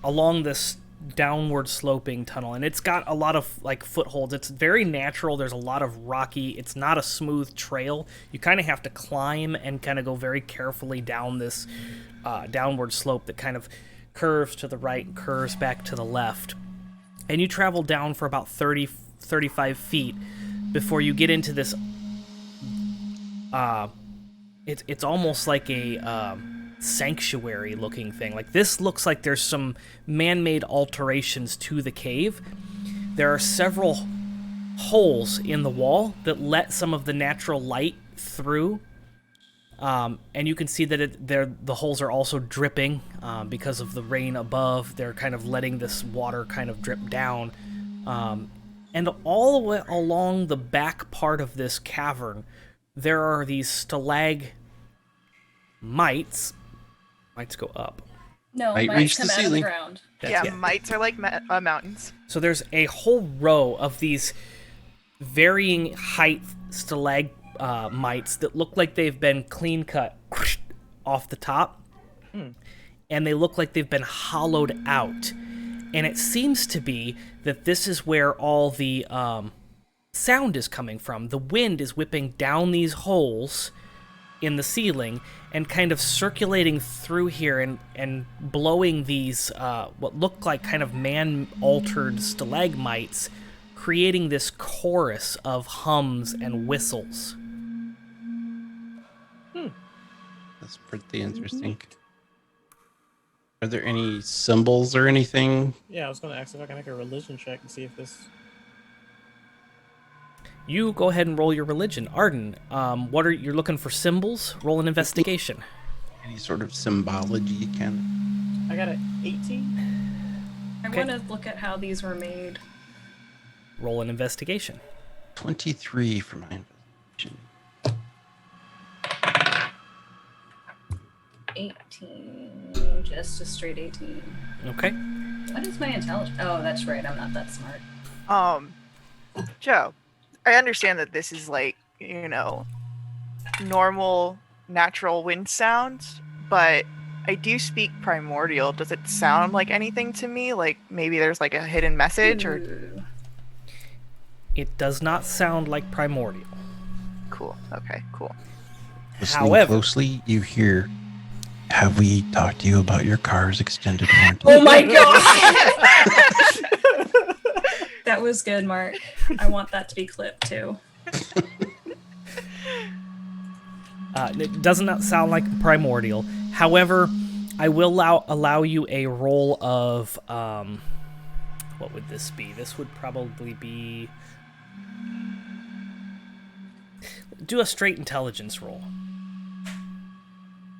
along this downward sloping tunnel, and it's got a lot of like footholds. It's very natural. There's a lot of rocky. It's not a smooth trail. You kind of have to climb and kind of go very carefully down this downward slope that kind of curves to the right and curves back to the left. And you travel down for about 35 feet before you get into this it's almost like a sanctuary looking thing. Like, this looks like there's some man-made alterations to the cave. There are several holes in the wall that let some of the natural light through, and you can see that the holes are also dripping because of the rain above. They're kind of letting this water kind of drip down, and all the way along the back part of this cavern there are these stalagmites. Mites go up. No, Might mites reach come the out of the ceiling. ground. Mites are like mountains. So there's a whole row of these varying height stalagmites that look like they've been clean cut off the top. And they look like they've been hollowed out. And it seems to be that this is where all the sound is coming from. The wind is whipping down these holes in the ceiling and kind of circulating through here and blowing these what look like kind of man-altered stalagmites, creating this chorus of hums and whistles. That's pretty interesting. Are there any symbols or anything? Yeah, I was going to ask if I can make a religion check and see if this... You go ahead and roll your religion. Arden, you're looking for symbols? Roll an investigation. Any sort of symbology can? I got an 18. I Okay. want to look at how these were made. Roll an investigation. 23 for my investigation. 18. Just a straight 18. Okay. What is my intelligence? Oh, that's right. I'm not that smart. Joe, I understand that this is like, normal natural wind sounds, but I do speak primordial. Does it sound like anything to me? Like maybe there's like a hidden message or... It does not sound like primordial. Cool. Okay, cool. Listening However- closely, you hear, "Have we talked to you about your car's extended warranty?" Oh my god! That was good, Mark. I want that to be clipped too. It does not sound like primordial. However, I will allow you a roll of what would this be? This would probably be, do a straight intelligence roll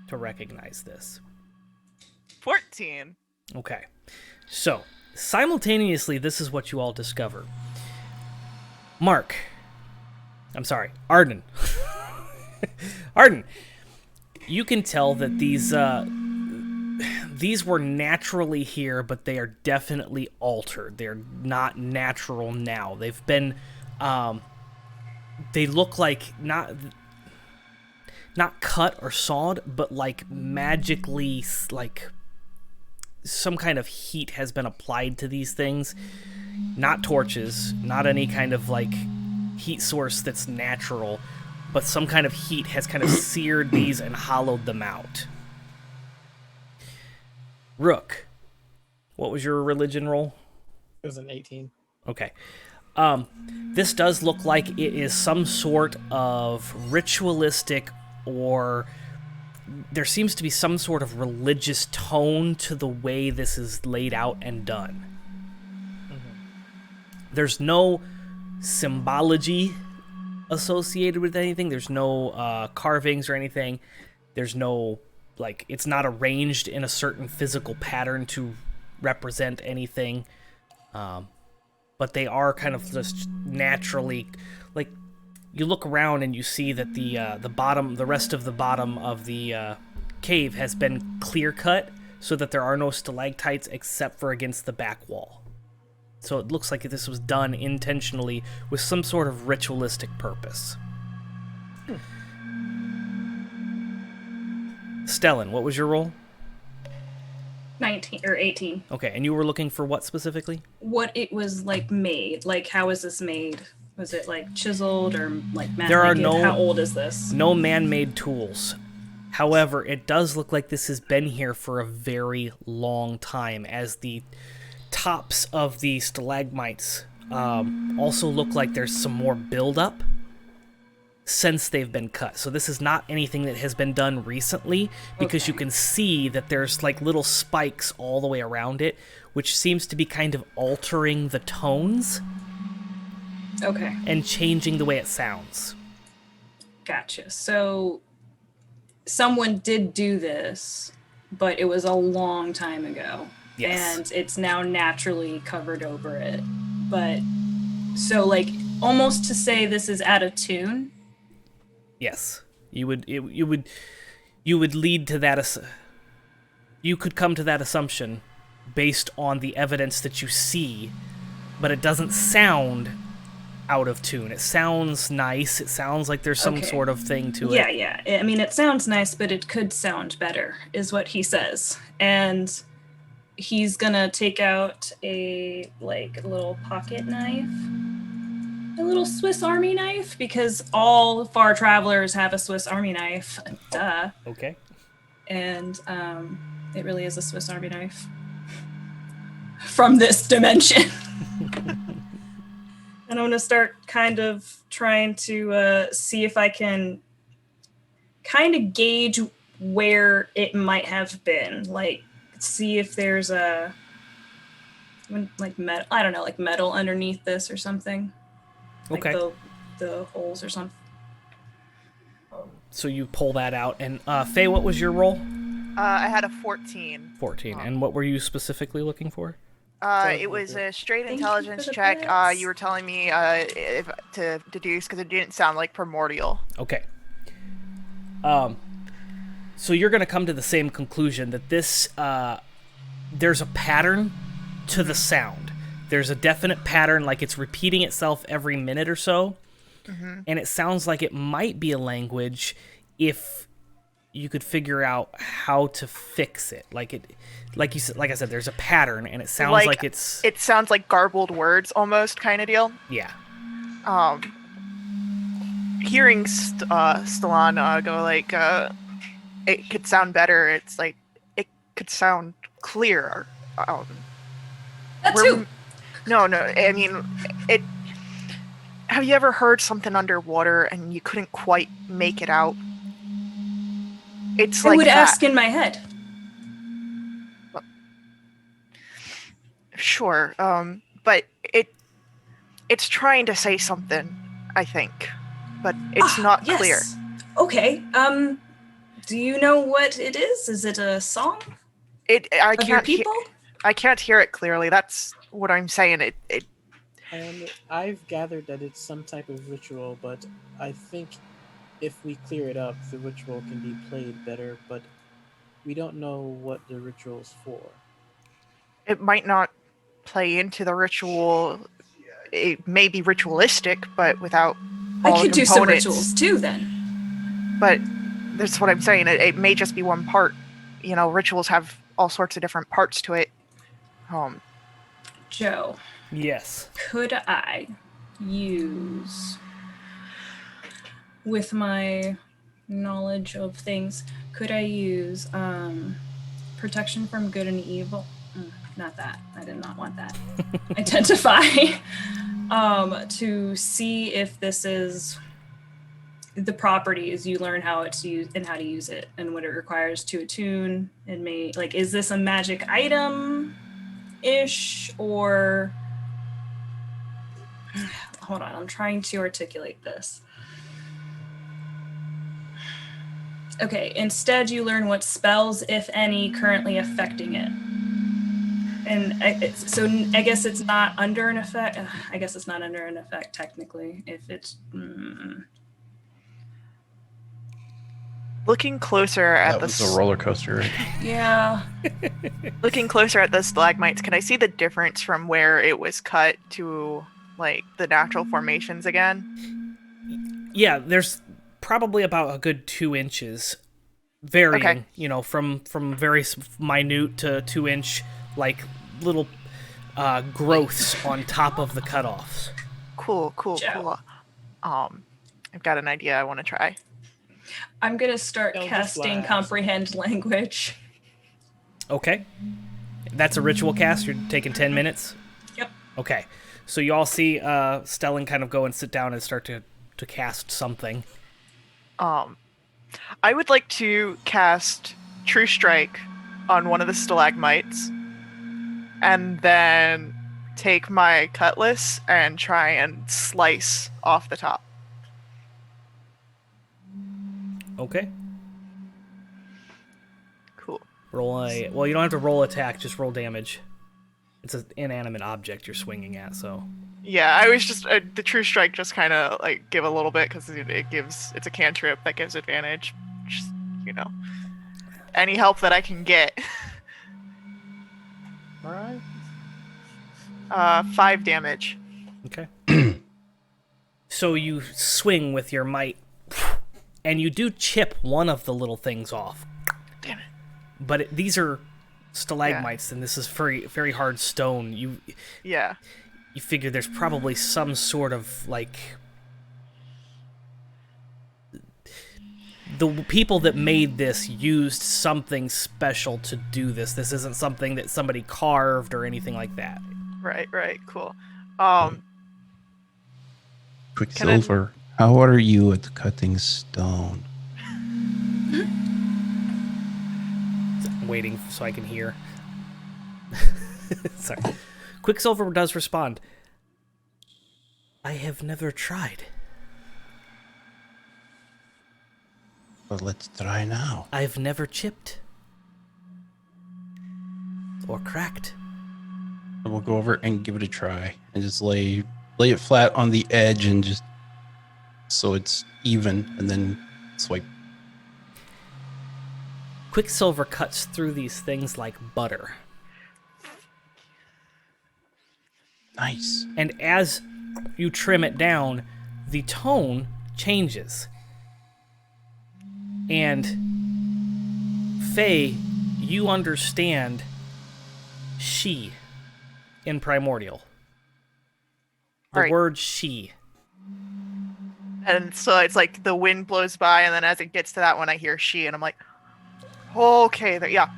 to recognize this. 14. Okay. So, simultaneously, this is what you all discover. Arden. Arden, you can tell that these were naturally here, but they are definitely altered. They're not natural now. They've been, they look like not cut or sawed, but like magically, like some kind of heat has been applied to these things. Not torches, not any kind of like heat source that's natural, but some kind of heat has kind of seared these and hollowed them out. Rook, what was your religion roll? It was an 18. Okay. This does look like it is some sort of ritualistic or there seems to be some sort of religious tone to the way this is laid out and done. There's no symbology associated with anything. There's no carvings or anything. There's no, like, it's not arranged in a certain physical pattern to represent anything. But they are kind of just naturally, like, you look around and you see that the rest of the bottom of the cave has been clear cut so that there are no stalactites except for against the back wall. So it looks like this was done intentionally with some sort of ritualistic purpose. Stellan, what was your role? 19 or 18. Okay, and you were looking for what specifically? What it was like made. Like, how is this made? Was it like chiseled or like man? There are how old is this? No man-made tools. However, it does look like this has been here for a very long time, as the tops of the stalagmites also look like there's some more buildup since they've been cut. So this is not anything that has been done recently, because you can see that there's like little spikes all the way around it, which seems to be kind of altering the tones. Okay. And changing the way it sounds. Gotcha. So someone did do this, but it was a long time ago. Yes. And it's now naturally covered over it. But so, like, almost to say this is out of tune. Yes, you would lead to that. You could come to that assumption based on the evidence that you see, but it doesn't sound out of tune. It sounds nice. It sounds like there's some sort of thing to it. Yeah. I mean, it sounds nice, but it could sound better, is what he says. And he's gonna take out a little pocket knife, a little Swiss Army knife, because all far travelers have a Swiss Army knife. Duh. Okay. And it really is a Swiss Army knife from this dimension. And I'm gonna start kind of trying to see if I can kind of gauge where it might have been. Like, see if there's metal underneath this or something. Okay. Like the holes or something. So you pull that out, and Faye, what was your role? I had a 14. 14. And what were you specifically looking for? It was a straight intelligence check. You were telling me to deduce because it didn't sound like primordial. Okay. So you're going to come to the same conclusion that this, there's a pattern to the sound. There's a definite pattern, like it's repeating itself every minute or so. Mm-hmm. And it sounds like it might be a language if you could figure out how to fix it. Like I said, there's a pattern, and it sounds like it's... It sounds like garbled words almost, kind of deal. Yeah. Hearing Stellan go like, it could sound better. It's like, it could sound clearer. That too! No, I mean, it... Have you ever heard something underwater and you couldn't quite make it out? It's like I would that. ask in my head. Sure, but it's trying to say something, I think, but it's not yes. clear. Okay. Do you know what it is? Is it a song? I of your people? I can't hear it clearly. That's what I'm saying. And I've gathered that it's some type of ritual, but I think if we clear it up, the ritual can be played better, but we don't know what the ritual's for. It might not play into the ritual. It may be ritualistic, but without all I could the do some components. rituals too, then. But that's what I'm saying. It may just be one part. You know, rituals have all sorts of different parts to it. Joe. Yes. Could I use, with my knowledge of things, could I use protection from good and evil? Not that. I did not want that. Identify to see if this is the properties, you learn how it's used and how to use it and what it requires to attune. And is this a magic item ish, or hold on, I'm trying to articulate this. Okay, instead you learn what spells, if any, currently affecting it. And so I guess it's not under an effect. I guess it's not under an effect technically. If it's Looking closer at That was a roller coaster. Right? yeah. Looking closer at the stalagmites, can I see the difference from where it was cut to like the natural formations again? Yeah, there's probably about a good 2 inches, varying. Okay. You know, from very minute to 2-inch, like little growths on top of the cutoffs. Cool. Joe. I've got an idea I want to try. I'm gonna start Don't casting just laugh. comprehend language. Okay. That's a ritual cast. You're taking 10 minutes? Yep. Okay. So you all see Stellan kind of go and sit down and start to cast something. I would like to cast True Strike on one of the stalagmites, and then take my cutlass and try and slice off the top. Okay. Cool. Well, you don't have to roll attack, just roll damage. It's an inanimate object you're swinging at, so. Yeah, I was just the True Strike just kind of like give a little bit because it's a cantrip that gives advantage. Just, any help that I can get. All right. 5 damage. Okay. So you swing with your might, and you do chip one of the little things off. Damn it. But these are stalagmites, and this is very, very hard stone. You figure there's probably some sort of, like... The people that made this used something special to do this. This isn't something that somebody carved or anything like that. Right, cool. Quicksilver, how are you at cutting stone? I'm waiting so I can hear. Sorry. Quicksilver does respond. I have never tried. Well, let's try now. I've never chipped. Or cracked. And we'll go over and give it a try. And just lay it flat on the edge and just so it's even, and then swipe. Quicksilver cuts through these things like butter. Nice. And as you trim it down, the tone changes. And Faye, you understand she in Primordial. The Right. word she. And so it's like the wind blows by, and then as it gets to that one, I hear she, and I'm like, okay, yeah,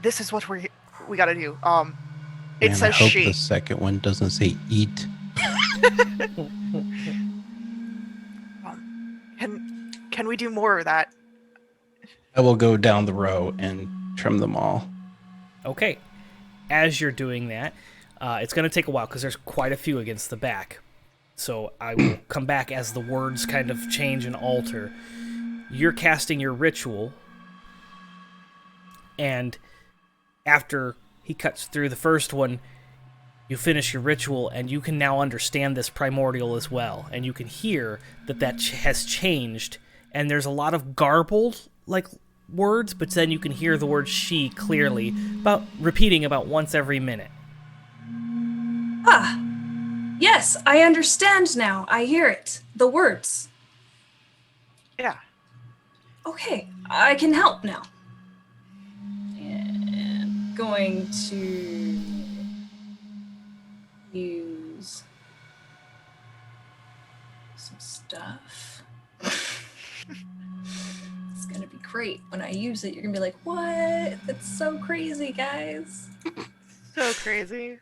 this is what we got to do. It Man, says I hope she. the second one doesn't say eat. Can we do more of that? I will go down the row and trim them all. Okay. As you're doing that, it's going to take a while because there's quite a few against the back. So I will come back as the words kind of change and alter. You're casting your ritual, and after he cuts through the first one, you finish your ritual, and you can now understand this primordial as well. And you can hear that has changed, and there's a lot of garbled, like, words, but then you can hear the word she clearly, repeating about once every minute. Ah, yes, I understand now. I hear it. The words. Yeah. Okay, I can help now. And going to use some stuff. It's gonna be great. When I use it, you're gonna be like, what? That's so crazy, guys. So crazy.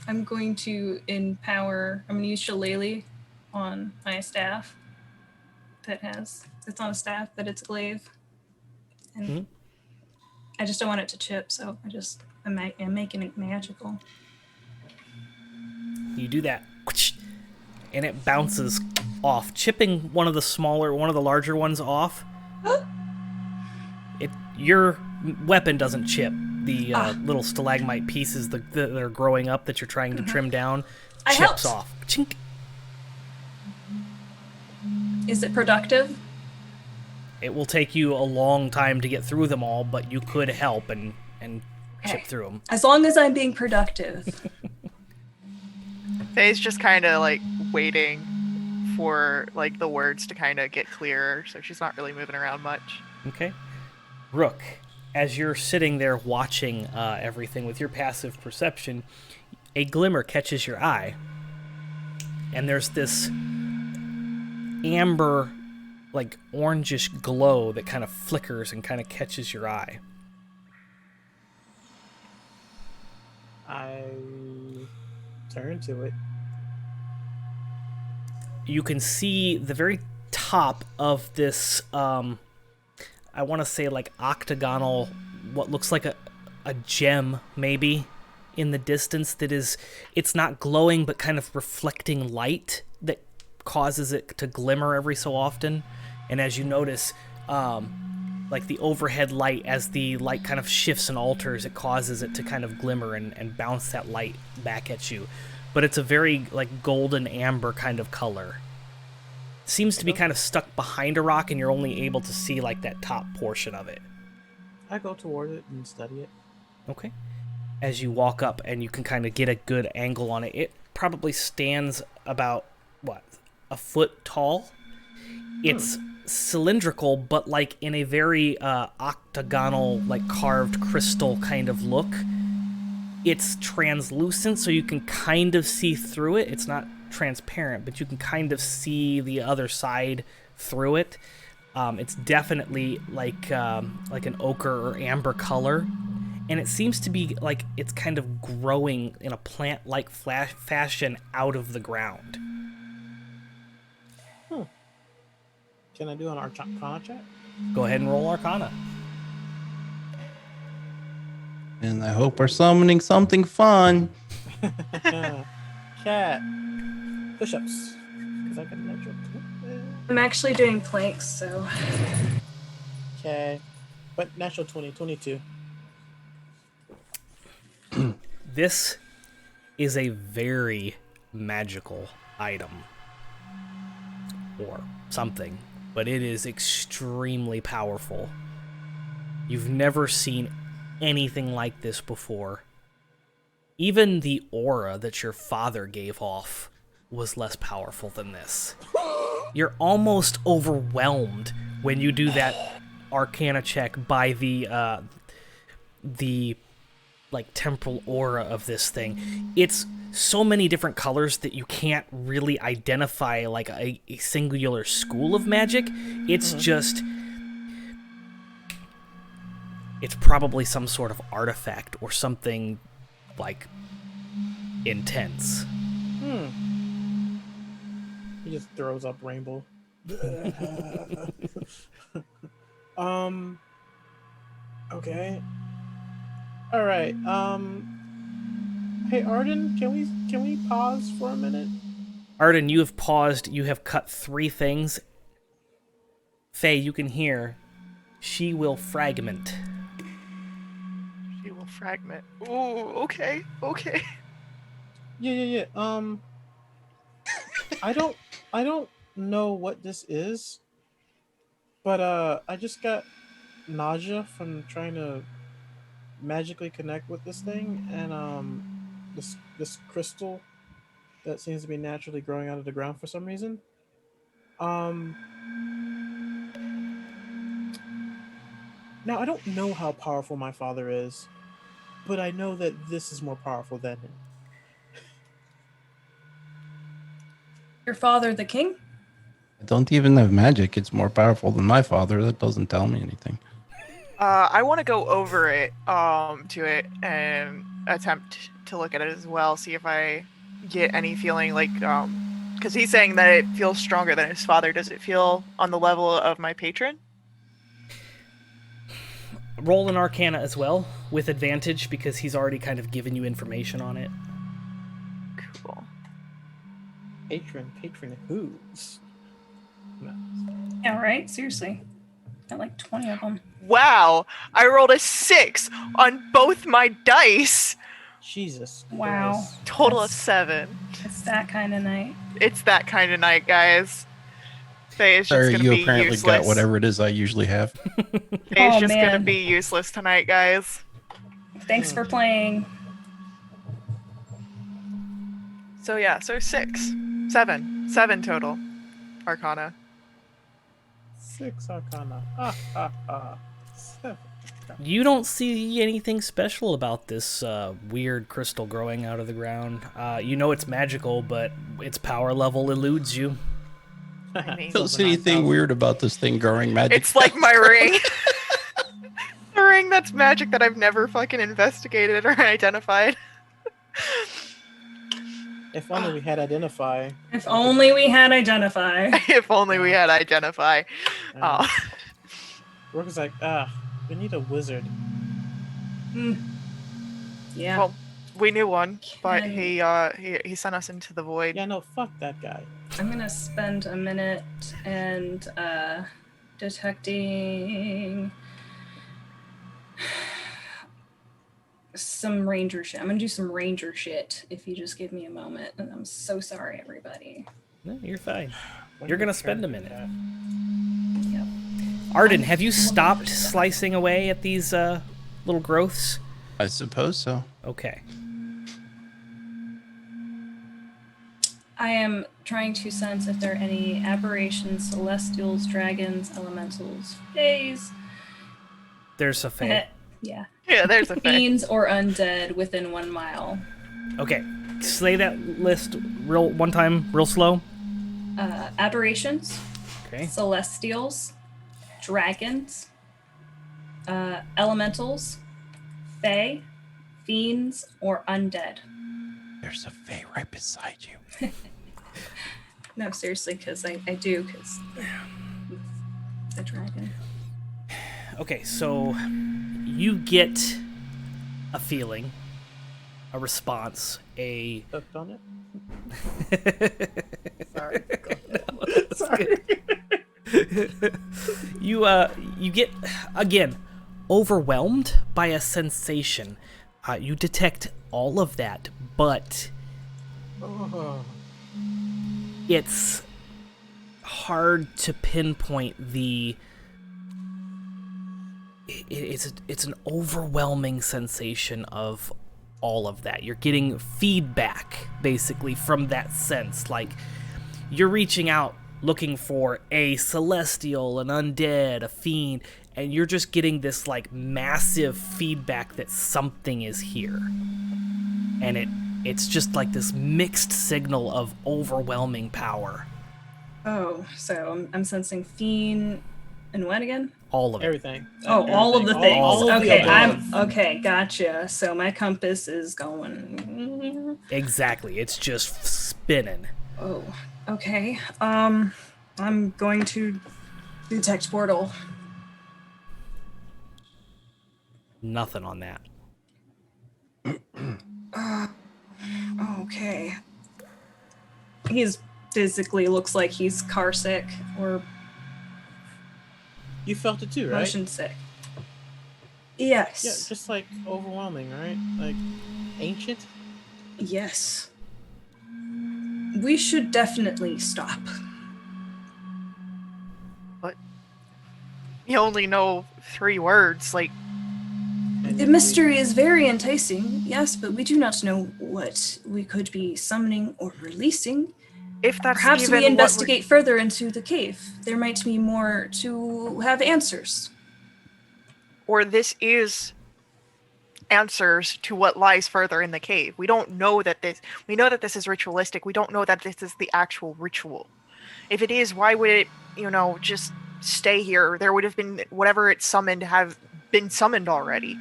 I'm going to empower. I'm going to use Shillelagh on my staff. It's on a staff, but it's a glaive. And I just don't want it to chip, so I'm making it magical. You do that, and it bounces off, chipping one of the larger ones off. Your weapon doesn't chip. The little stalagmite pieces that are growing up that you're trying to trim down chips off. Chink. Is it productive? It will take you a long time to get through them all, but you could help and chip through them. As long as I'm being productive. Faye's just kind of like waiting for like the words to kind of get clearer, so she's not really moving around much. Okay. Rook, as you're sitting there watching everything with your passive perception, a glimmer catches your eye. And there's this amber, like orangish glow that kind of flickers and kind of catches your eye. I turn to it. You can see the very top of this, I want to say like octagonal, what looks like a gem maybe in the distance it's not glowing but kind of reflecting light that causes it to glimmer every so often. And as you notice, like the overhead light, as the light kind of shifts and alters, it causes it to kind of glimmer and bounce that light back at you. But it's a very like golden amber kind of color. Seems to be kind of stuck behind a rock, and you're only able to see like that top portion of it. I go toward it and study it. Okay. As you walk up and you can kind of get a good angle on it, it probably stands about, a foot tall? It's cylindrical, but like in a very octagonal, like carved crystal kind of look. It's translucent, so you can kind of see through it. It's not transparent, but you can kind of see the other side through it. It's definitely like an ochre or amber color, and it seems to be like it's kind of growing in a plant-like fashion out of the ground. Can I do an Arcana check? Go ahead and roll Arcana. And I hope we're summoning something fun. Cat. Push-ups. Because I can measure. I'm actually doing planks, so... Okay. But natural 20, 22. This is a very magical item. Or something. But it is extremely powerful. You've never seen anything like this before. Even the aura that your father gave off was less powerful than this. You're almost overwhelmed when you do that Arcana check by the like temporal aura of this thing. It's so many different colors that you can't really identify like a singular school of magic. It's just... It's probably some sort of artifact or something, like, intense. He just throws up rainbow. Okay. All right. Hey Arden, can we pause for a minute? Arden, you have paused. You have cut 3 things. Faye, you can hear. She will fragment. She will fragment. Ooh, okay. Yeah. I don't know what this is, but I just got nausea from trying to magically connect with this thing, and this crystal that seems to be naturally growing out of the ground for some reason. Now I don't know how powerful my father is, but I know that this is more powerful than him. Your father, the king? I don't even have magic. It's more powerful than my father. That doesn't tell me anything. I want to go over it to it and attempt to look at it as well, see if I get any feeling like, because he's saying that it feels stronger than his father. Does it feel on the level of my patron? Roll an Arcana as well, with advantage, because he's already kind of given you information on it. Cool. Patron who's? No. Yeah, right? Seriously. Got like 20 of them. Wow, I rolled a 6 on both my dice. Jesus. Wow. Christ. Total of That's- 7. It's that kind of night. It's that kind of night, guys. Faye is just Sorry, gonna you be apparently useless. got whatever it is I usually have. Faye is Oh, just gonna man. be useless tonight, guys. Thanks for playing. So yeah, so 7 total. Arcana. 6 Arcana. Ha ha ha. 7. You don't see anything special about this weird crystal growing out of the ground. You know it's magical, but its power level eludes you. I mean, Don't see anything weird about this thing growing magic. it's like my ring. The ring that's magic that I've never fucking investigated or identified. If only we had identify. If only we had identify. If only we had identify. Oh. Rook is like, we need a wizard. Yeah. Well, we knew one, but Can- he sent us into the void. Yeah, no, fuck that guy. I'm gonna spend a minute and detecting some ranger shit. I'm gonna do some ranger shit if you just give me a moment. And I'm so sorry, everybody. No, you're fine. When You're you gonna spend a turn minute. that- Yep. Arden, have you stopped slicing away at these little growths? I suppose so. Okay. I am trying to sense if there are any aberrations, celestials, dragons, elementals, fays, There's a Faye. yeah, Yeah, there's a thing. fiends, or undead within 1 mile. Okay. Say that list one time, real slow. Aberrations, Okay. celestials, dragons, elementals, fae, fiends, or undead. There's a Faye right beside you. No, seriously, because I do, because the dragon. Okay, so you get a feeling, a response, a... Hooked on it? Sorry. Sorry. You get, again, overwhelmed by a sensation. You detect all of that, but Oh. it's hard to pinpoint it's an overwhelming sensation of all of that. You're getting feedback basically from that sense. Like you're reaching out looking for a celestial, an undead, a fiend, and you're just getting this like massive feedback that something is here. And it's just like this mixed signal of overwhelming power. Oh, so I'm sensing fiend and what again? All of it. Everything. Oh, all of the things. All of the Okay, above. okay, gotcha. So my compass is going. Exactly. It's just spinning. Oh, okay. I'm going to detect portal. Nothing on that. Okay. He's physically looks like he's car sick or You felt it too, right? motion sick. Yes. Yeah, just like overwhelming, right? Like ancient. Yes. We should definitely stop. You only know 3 words, like, And The mystery is very enticing, yes, but we do not know what we could be summoning or releasing. if that's Perhaps even we what investigate further into the cave. There might be more to have answers. or this is answers to what lies further in the cave. We don't know that we know that this is ritualistic. We don't know that this is the actual ritual. If it is, why would it, just stay here? There would have been whatever it summoned have been summoned already.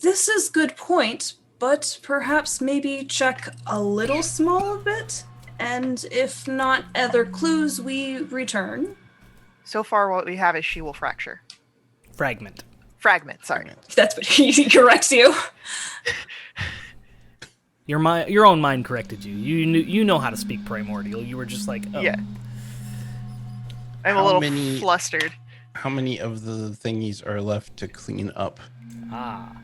This is good point, but perhaps maybe check a little small bit, and if not other clues, we return. So far, what we have is she will fracture. Fragment. Fragment, sorry. That's what he corrects you. Your own mind corrected you. You know how to speak primordial. You were just like, oh. Yeah. I'm How a little many- flustered. How many of the thingies are left to clean up? Ah.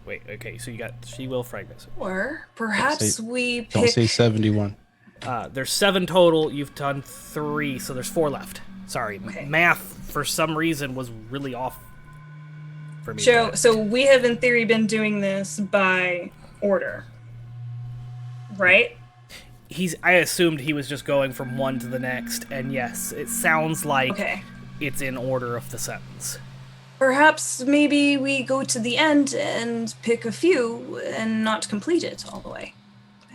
Wait, okay, so you got she will fragments. Or perhaps we Don't pick... say 71. There's 7 total. You've done 3, so there's 4 left. Sorry, Okay. math for some reason was really off for me. So we have in theory been doing this by order, right? I assumed he was just going from one to the next, and yes, it sounds like Okay. it's in order of the sentence. Perhaps maybe we go to the end and pick a few and not complete it all the way.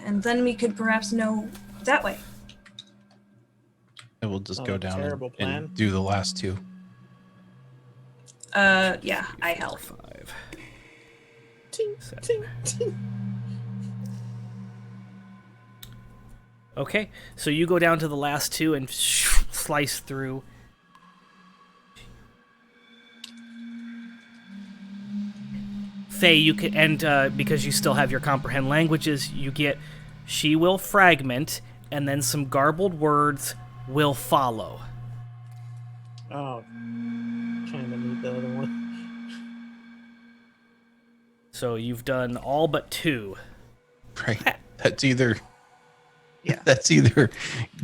And then we could perhaps know that way. I will just Not go a down terrible plan. and do the last 2. Yeah, I help. 5. Ting, 7. ting, ting. Okay, so you go down to the last 2 and slice through. Faye, you can, and because you still have your comprehend languages, you get she will fragment, and then some garbled words will follow. Oh, kind of need the other one. So you've done all but 2. Right. That's either Yeah. That's either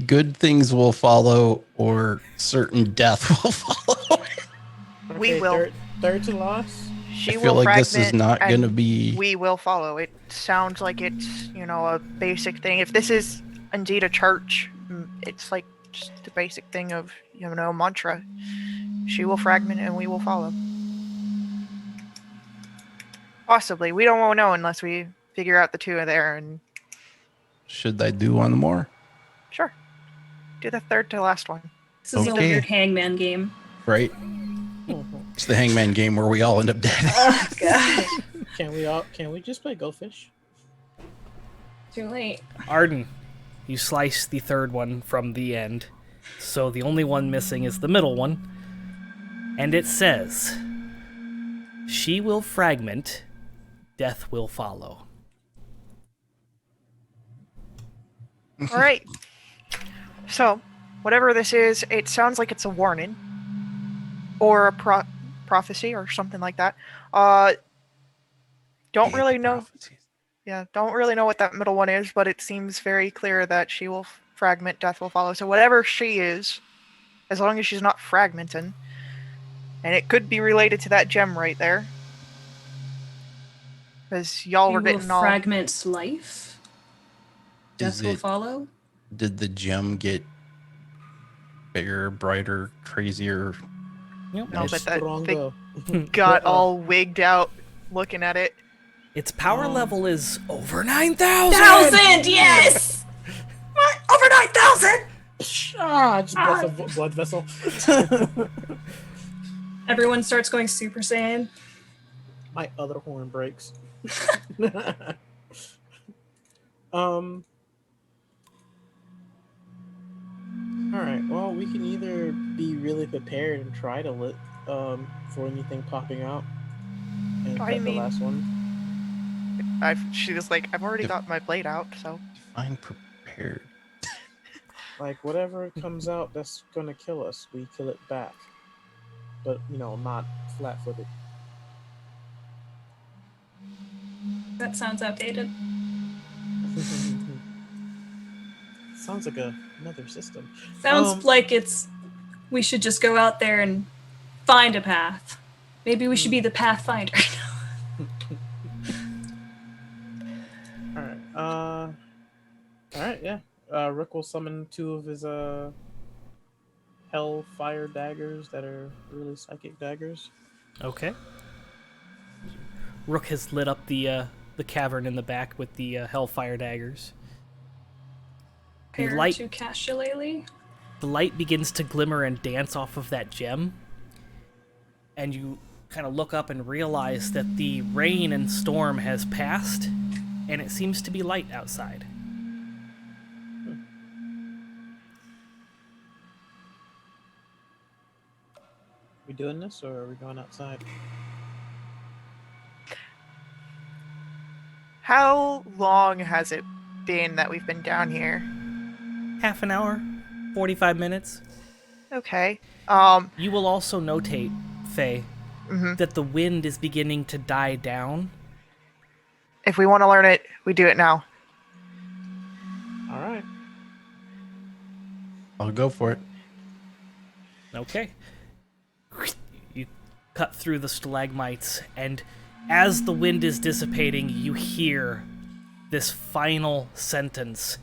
good things will follow or certain death will follow. We Okay, will. Third to last. She I feel will like this is fragment, not and going to be. We will follow. It sounds like it's, a basic thing. If this is indeed a church, it's like just the basic thing of, mantra. She will fragment and we will follow. Possibly. We don't want to know unless we figure out the 2 are there, and Should I do one more? sure. Do the third to last one. This is a Okay. weird hangman game. Right? It's the hangman game where we all end up dead. Oh, God. Can we just play Go Fish? Too late. Arden, you slice the 3rd one from the end, so the only one missing is the middle one, and it says, she will fragment, death will follow. All right. So, whatever this is, it sounds like it's a warning or a prophecy or something like that. Don't really know. Yeah, don't really know what that middle one is, but it seems very clear that she will fragment, death will follow. So whatever she is, as long as she's not fragmenting, and it could be related to that gem right there, because y'all We were will getting all. fragment life. Is Death will it- follow. Did the gem get bigger, brighter, crazier? Yep. No, its, but that Stronger. thing got all wigged out looking at it. its power level is over 9,000! 1,000! Yes! What? Over 9,000! Ah, just bless a blood vessel. Everyone starts going Super Saiyan. My other horn breaks. Alright, well, we can either be really prepared and try to for anything popping out and I cut the mean- last one. She was like, I've already If- got my blade out, so. Define prepared. Like, whatever comes out that's gonna kill us, we kill it back. But, not flat-footed. That sounds outdated. Sounds like another system. Sounds like we should just go out there and find a path. Maybe we should be the pathfinder. Alright, yeah. Rook will summon 2 of his hellfire daggers that are really psychic daggers. Okay. Rook has lit up the cavern in the back with the hellfire daggers. Prepare light- to cast Shillelagh. The light begins to glimmer and dance off of that gem, and you kind of look up and realize that the rain and storm has passed, and it seems to be light outside. We doing this, or are we going outside? How long has it been that we've been down here? Half an hour, 45 minutes. Okay. You will also notate, Faye, Mhm. that the wind is beginning to die down. If we want to learn it, we do it now. All right. I'll go for it. Okay. You cut through the stalagmites, and as the wind is dissipating, you hear this final sentence,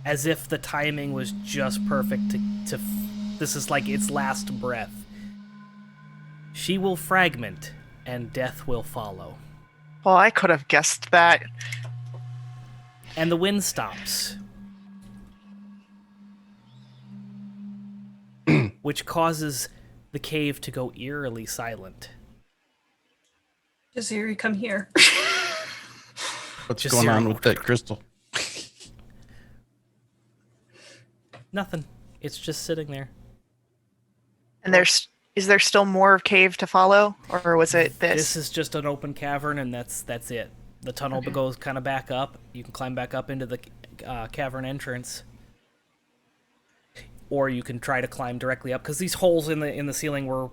as if the timing was just perfect to this is like its last breath. She will fragment, and death will follow. Well, I could have guessed that. And the wind stops. Which causes the cave to go eerily silent. Jaziri, come here. What's Just going on zero. with that crystal? Nothing. It's just sitting there. And is there still more cave to follow, or was it this? This is just an open cavern, and that's it. The tunnel goes kind of back up. You can climb back up into the cavern entrance, or you can try to climb directly up, because these holes in the ceiling were,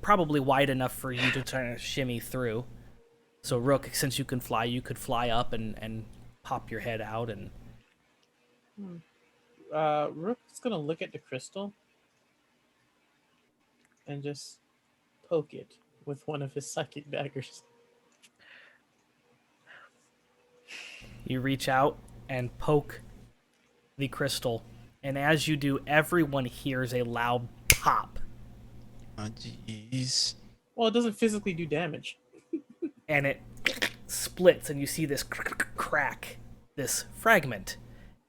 probably wide enough for you to try to shimmy through. So Rook, since you can fly, you could fly up and pop your head out and. Rook's gonna look at the crystal and just poke it with one of his psychic daggers. You reach out and poke the crystal, and as you do, everyone hears a loud pop, Oh, jeez. Well, it doesn't physically do damage. and it splits, and you see this crack, this fragment,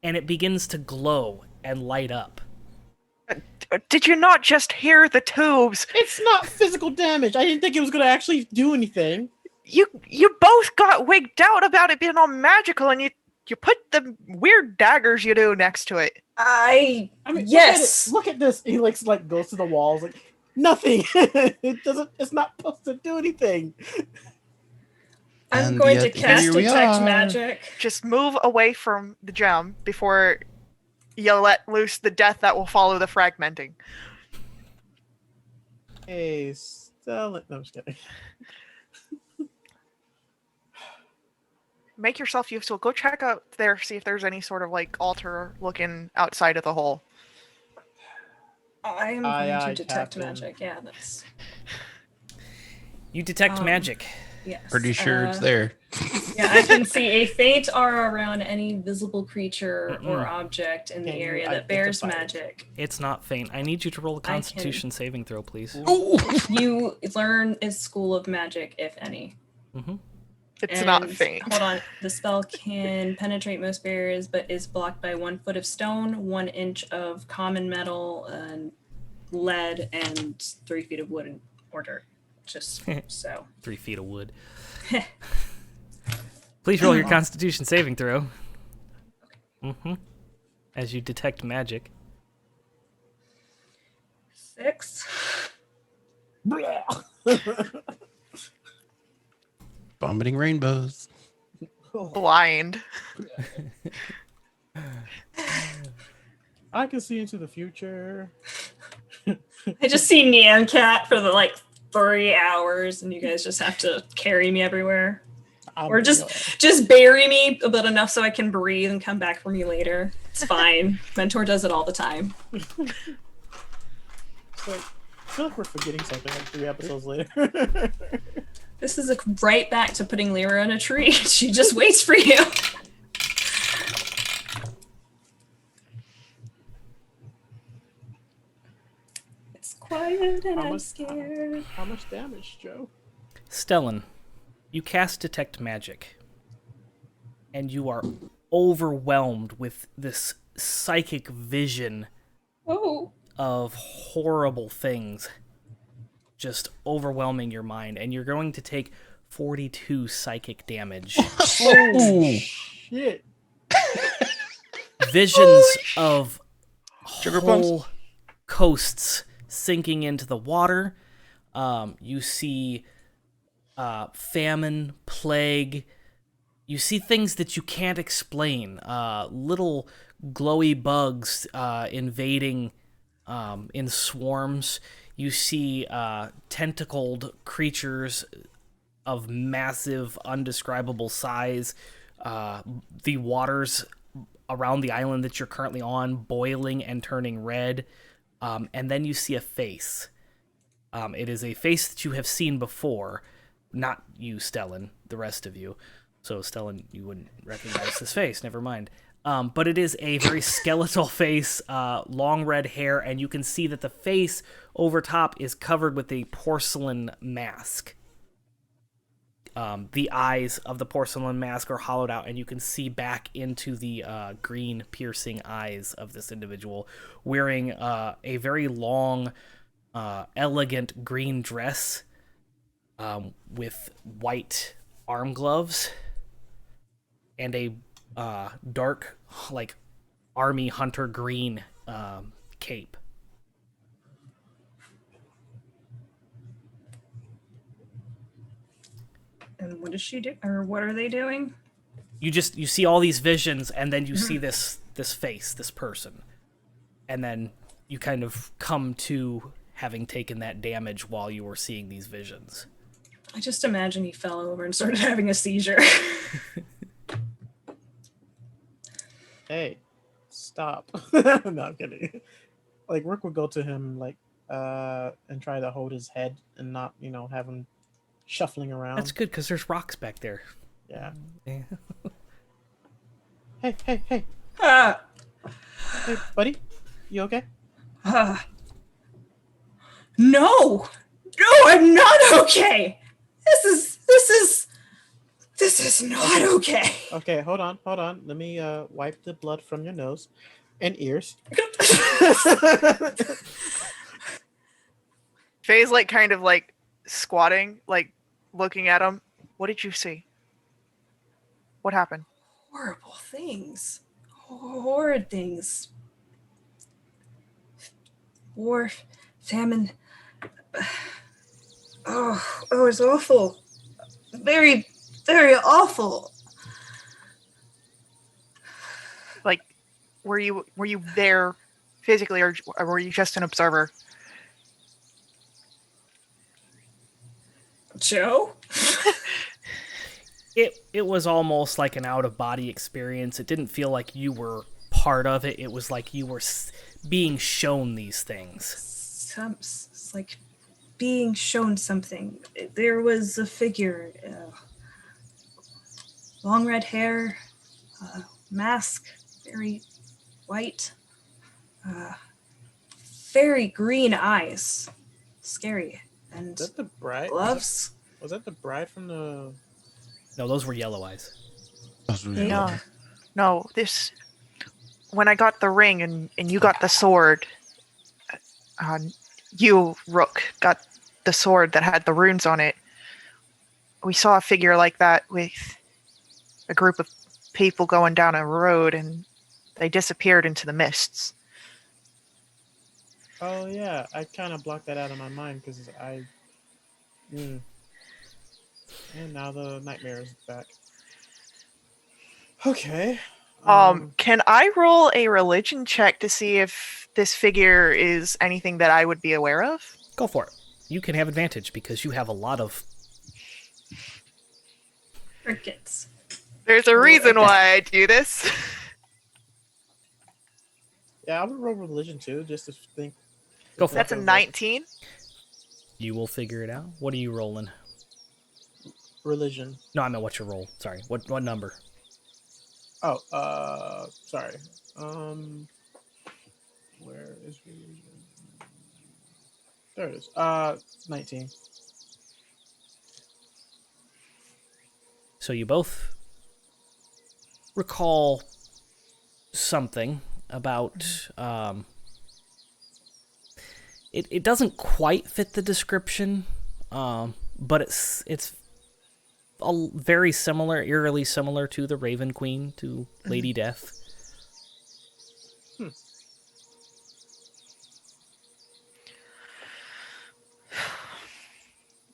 and it begins to glow and light up. Did you not just hear the tubes? It's not physical damage. I didn't think it was gonna actually do anything. You both got wigged out about it being all magical, and you put the weird daggers you do next to it. I mean, Yes. Look at this. He like goes to the walls like nothing. It doesn't. It's not supposed to do anything. I'm And going to yet cast here we Detect are. Magic. Just move away from the gem before you let loose the death that will follow the fragmenting. Hey, Stella. No, I'm just kidding. Make yourself useful. Go check out there, see if there's any sort of like altar looking outside of the hole. I'm going Aye, to Detect Captain. Magic. Yeah, that's... You detect magic. Yes. Pretty sure it's there. Yeah, I can see a faint aura around any visible creature or object in the Can you area that bears identify it? magic. It's not faint. I need you to roll a can- Constitution saving throw, please. You learn a school of magic, if any. It's not And- faint. Hold on. The spell can penetrate most barriers, but is blocked by 1 foot of stone, 1 inch of common metal, and lead, and 3 feet of wood or dirt. Just so. 3 feet of wood. Please roll your Constitution saving throw. As you detect magic. 6. Vomiting rainbows. Blind. I can see into the future. I just see Nyan Cat for the 3 hours, and you guys just have to carry me everywhere. Or just bury me, but enough so I can breathe and come back for me later. It's fine. Mentor does it all the time. It's like, I feel like we're forgetting something 3 episodes later. This is right back to putting Lyra in a tree. She just waits for you. It's quiet and I'm scared. How much damage, Joe? Stellan, you cast Detect Magic, and you are overwhelmed with this psychic vision Oh. of horrible things just overwhelming your mind, and you're going to take 42 psychic damage. Oh shit! Visions of Sugar plums? whole coasts sinking into the water. You see famine, plague. You see things that you can't explain. Little glowy bugs invading in swarms. You see tentacled creatures of massive, undescribable size. The waters around the island that you're currently on boiling and turning red. And then you see a face. It is a face that you have seen before. Not you, Stellan, the rest of you. So, Stellan, you wouldn't recognize this face, never mind. But it is a very skeletal face, long red hair, and you can see that the face over top is covered with a porcelain mask. The eyes of the porcelain mask are hollowed out, and you can see back into the green, piercing eyes of this individual, wearing a very long, elegant green dress with white arm gloves and a dark, like, army hunter green cape. And what does she do? Or what are they doing? You see all these visions, and then you see this face, this person, and then you kind of come to having taken that damage while you were seeing these visions. I just imagine he fell over and started having a seizure. Hey, stop! No, I'm kidding. Like Rook would go to him like and try to hold his head and not, have him shuffling around. That's good, because there's rocks back there. Yeah. Yeah. Hey, Ah, hey, buddy, you okay? ah. No, I'm not okay. This is not okay. Okay, hold on. Let me wipe the blood from your nose and ears. Faye's like kind of like squatting, like looking at him. What did you see? What happened? Horrible things. Horrid things. War, famine. Oh, it's awful. Very, very awful. Like, were you there physically, or were you just an observer? Joe? It was almost like an out-of-body experience. It didn't feel like you were part of it. It was like you were being shown these things. It's like being shown something. There was a figure. Long red hair. Mask. Very white. Very green eyes. Scary. And Is that the bride? gloves. Was that the bride from the? No, those were yellow eyes. No. This. When I got the ring and you got the sword, you, Rook, got the sword that had the runes on it. We saw a figure like that with a group of people going down a road, and they disappeared into the mists. Oh yeah, I kind of blocked that out of my mind because I. And now the nightmare is back. Okay. Can I roll a religion check to see if this figure is anything that I would be aware of? Go for it. You can have advantage because you have a lot of... Crickets. There's a reason why I do this. Yeah, I would roll religion too, just to think. Go for That's a 19. You will figure it out. What are you rolling? Religion. No, I meant what's your roll. Sorry. What number? Oh, sorry. Where is religion? There it is. 19. So you both recall something. about it doesn't quite fit the description, but it's very similar, eerily similar to the Raven Queen, to Lady Death.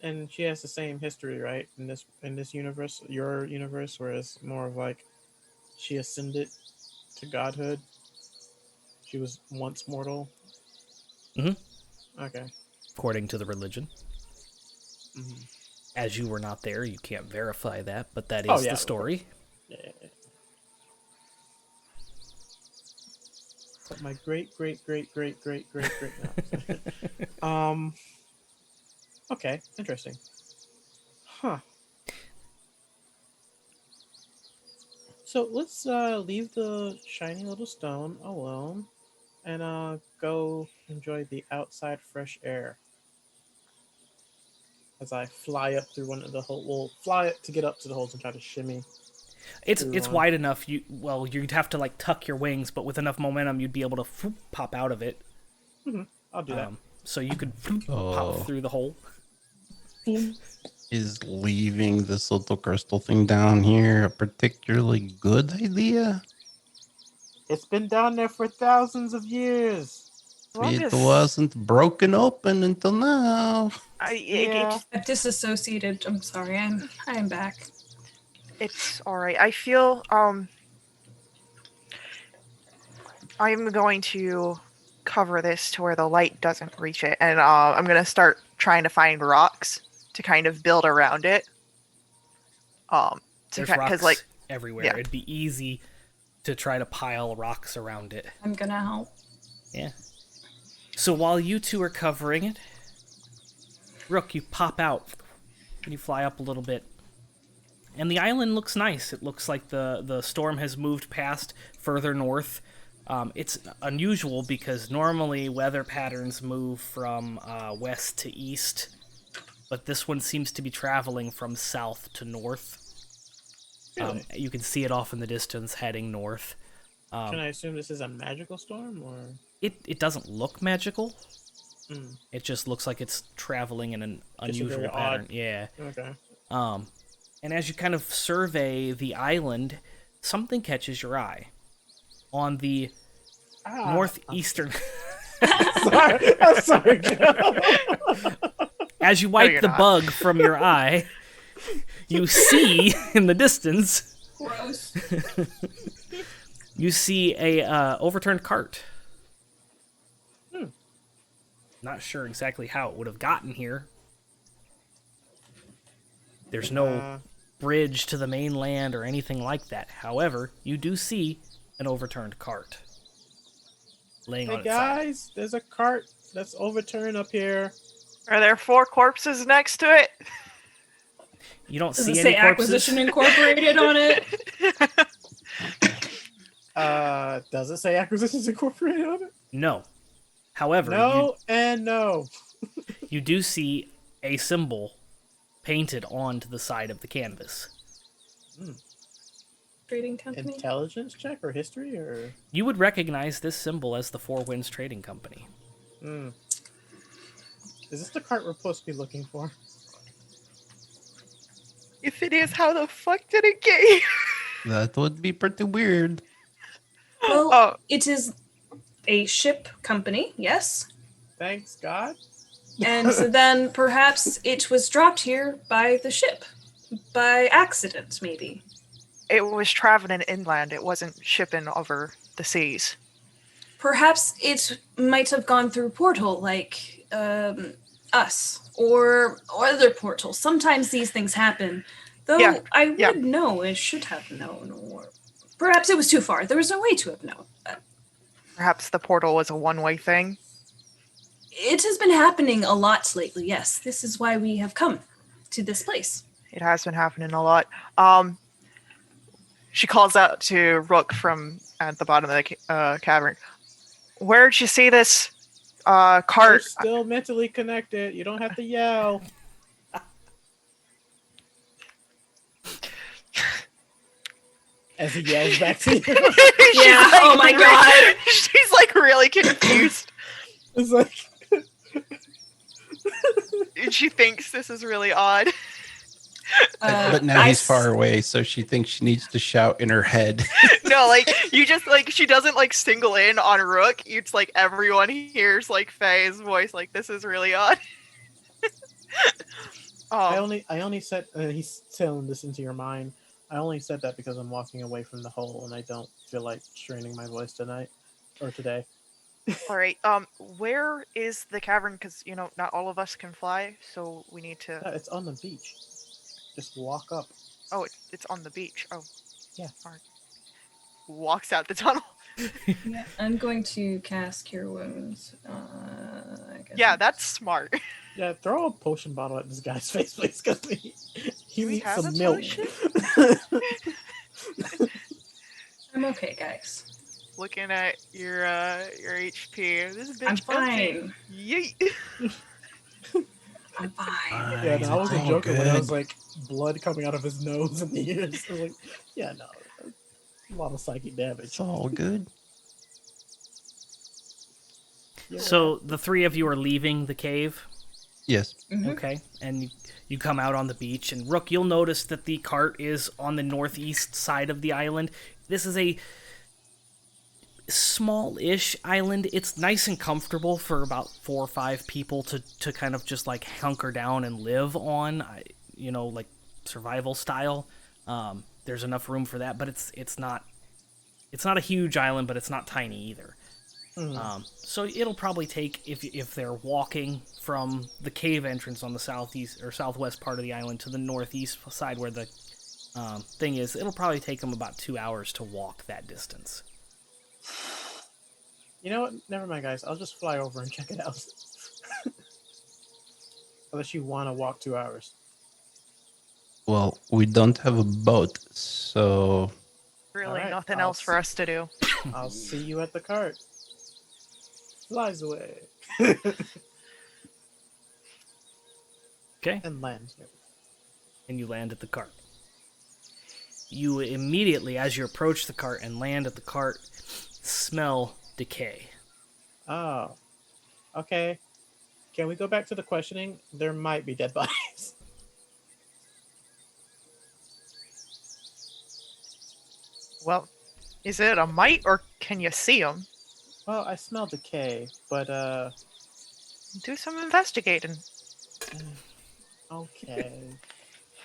And she has the same history, right? In this universe, your universe, where it's more of like she ascended to godhood. She was once mortal. Okay. According to the religion. Mm-hmm. As you were not there, you can't verify that, but that is the story. Yeah. But my great now. Okay, interesting. Huh. So let's leave the shiny little stone alone and go enjoy the outside fresh air. As I fly up through one of the hole, we'll fly up to get up to the holes and try to shimmy. It's wide enough. You'd have to like tuck your wings, but with enough momentum, you'd be able to pop out of it. Mm-hmm. I'll do that. So you could pop through the hole. Is leaving this little crystal thing down here a particularly good idea? It's been down there for thousands of years. It wasn't broken open until now. I've disassociated. I'm sorry. I'm back. It's all right. I feel I'm going to cover this to where the light doesn't reach it, and I'm going to start trying to find rocks to kind of build around it. There's rocks like everywhere. Yeah. It'd be easy to try to pile rocks around it. I'm gonna help. Yeah. So while you two are covering it, Rook, you pop out and you fly up a little bit. And the island looks nice. It looks like the storm has moved past further north. It's unusual because normally weather patterns move from west to east, but this one seems to be traveling from south to north. Really? You can see it off in the distance heading north. Can I assume this is a magical storm, or It doesn't look magical. Mm. It just looks like it's traveling in an Just a unusual very pattern. odd- Yeah. Okay. And as you kind of survey the island, something catches your eye. On the northeastern... I'm sorry. As you wipe you're the not. bug from your eye, you see in the distance... Gross. You see a overturned cart. Not sure exactly how it would have gotten here. There's no bridge to the mainland or anything like that. However, you do see an overturned cart laying Hey on its side. guys, there's a cart that's overturned up here. Are there 4 corpses next to it? You don't Does see it any say corpses. Acquisition Incorporated on it? Does it say Acquisitions Incorporated on it? No. However, No and no. you do see a symbol painted onto the side of the canvas. Trading company. Intelligence check or history or? You would recognize this symbol as the Four Winds Trading Company. Is this the cart we're supposed to be looking for? If it is, how the fuck did it get here? That would be pretty weird. Well, Oh. it is a ship company, yes. Thanks God. And so then perhaps it was dropped here by the ship. By accident, maybe. It was traveling inland. It wasn't shipping over the seas. Perhaps it might have gone through portal like us or other portals. Sometimes these things happen. Though Yeah, I would yeah. know, I should have known, or perhaps it was too far. There was no way to have known. Perhaps the portal was a one-way thing. It has been happening a lot lately, yes. This is why we have come to this place. It has been happening a lot. She calls out to Rook from at the bottom of the cavern. Where'd you see this We're cart? still mentally connected. You don't have to yell. As he yells back to you. Yeah, oh my god. She's like really confused. It's like, And she thinks this is really odd. But now I he's s- far away, so she thinks she needs to shout in her head. No, like you just like she doesn't like single in on Rook. It's like everyone hears like Faye's voice. Like this is really odd. I Oh, only said he's telling this into your mind. I only said that because I'm walking away from the hole and I don't feel like straining my voice tonight or today. all right. Where is the cavern? Because not all of us can fly, so we need to. Yeah, it's on the beach. Just walk up. Oh, it's on the beach. Oh, Yeah. All right. Walks out the tunnel. Yeah, I'm going to cast Cure Wounds. I guess Yeah, that's smart. Yeah, throw a potion bottle at this guy's face, please, because he we needs have some a milk. potion? I'm okay, guys. Looking at your HP. This bitch I'm empty. fine. Yeet. I'm fine. Yeah, no, I It's wasn't all joking when I was good. like blood coming out of his nose and ears. I was like, yeah, no, a lot of psychic damage. It's all good. Yeah. So the three of you are leaving the cave, Yes. okay? And you come out on the beach, and Rook, you'll notice that the cart is on the northeast side of the island. This is a small-ish island. It's nice and comfortable for about 4 or 5 people to kind of just like hunker down and live on, like survival style. There's enough room for that, but it's not a huge island, but it's not tiny either. So it'll probably take, if they're walking from the cave entrance on the southeast or southwest part of the island to the northeast side where the thing is, it'll probably take them about 2 hours to walk that distance. You know what? Never mind, guys. I'll just fly over and check it out. Unless you want to walk 2 hours. Well, we don't have a boat, so Really, Alright, nothing I'll else for us to do. I'll see you at the cart. Flies away. Okay? And lands. And you land at the cart. You immediately, as you approach the cart and land at the cart, smell decay. Oh. Okay. Can we go back to the questioning? There might be dead bodies. Well, is it a mite or can you see them? Well, I smell decay, but Do some investigating. okay.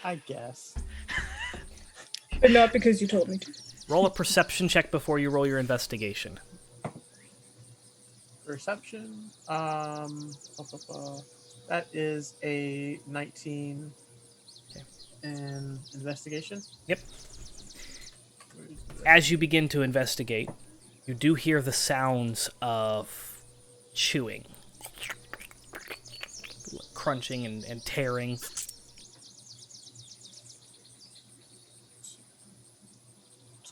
I guess. But not because you told me to. Roll a perception check before you roll your investigation. Perception. That is a 19. Okay. And investigation. Yep. As you begin to investigate, you do hear the sounds of chewing, crunching and tearing.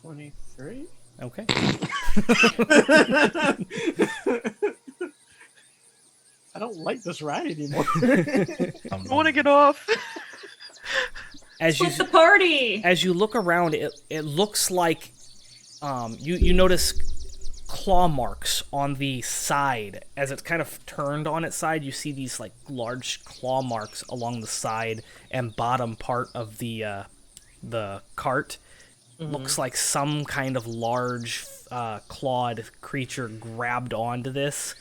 23. Okay. I don't like this ride anymore. I want to get off. As you Split the party! as you look around, it looks like you notice claw marks on the side. As it's kind of turned on its side, you see these like large claw marks along the side and bottom part of the cart. Looks like some kind of large clawed creature grabbed onto this,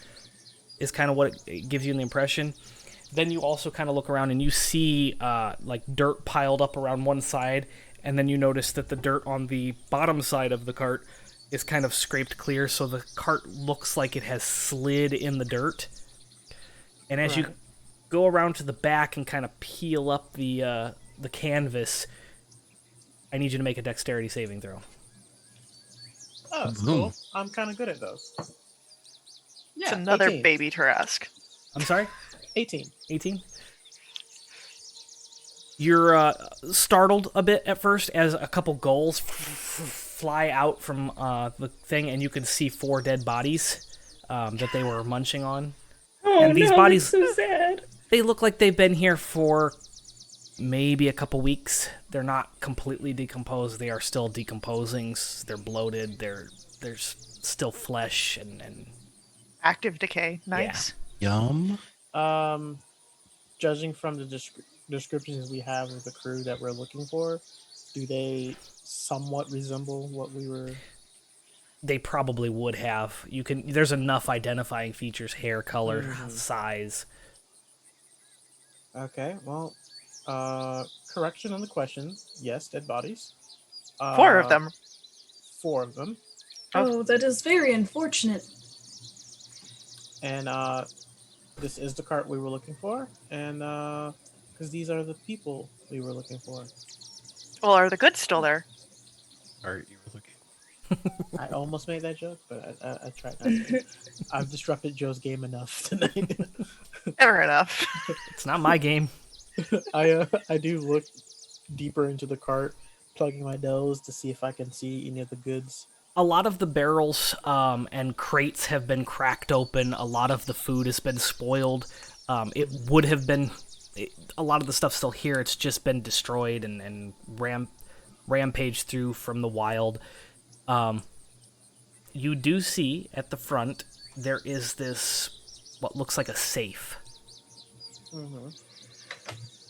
is kind of what it gives you the impression. Then you also kind of look around and you see like dirt piled up around one side, and then you notice that the dirt on the bottom side of the cart is kind of scraped clear, so the cart looks like it has slid in the dirt. And as you go around to the back and kind of peel up the canvas, I need you to make a dexterity saving throw. Oh, that's Boom. cool. I'm kind of good at those. Yeah, It's another 18. baby Tarrasque. I'm sorry? 18. 18? You're startled a bit at first as a couple gulls fly out from the thing, and you can see 4 dead bodies that they were munching on. Oh And these no, bodies- that's so sad. They look like they've been here for maybe a couple weeks. They're not completely decomposed. They are still decomposing. They're bloated. There's still flesh and Active decay. Nice. Yum. Judging from the descriptions we have of the crew that we're looking for, do they somewhat resemble what we were? They probably would have. There's enough identifying features: hair color, size. Okay, well, correction on the question. Yes, dead bodies. 4 of them. 4 of them. Oh, that is very unfortunate. And this is the cart we were looking for, and because these are the people we were looking for. Well, are the goods still there? Are you looking? I almost made that joke, but I tried not to. I've disrupted Joe's game enough tonight. Never enough. It's not my game. I do look deeper into the cart, plugging my nose to see if I can see any of the goods. A lot of the barrels and crates have been cracked open. A lot of the food has been spoiled. It would have been... a lot of the stuff's still here. It's just been destroyed and rampaged through from the wild. You do see at the front, there is this, what looks like a safe. Mm-hmm.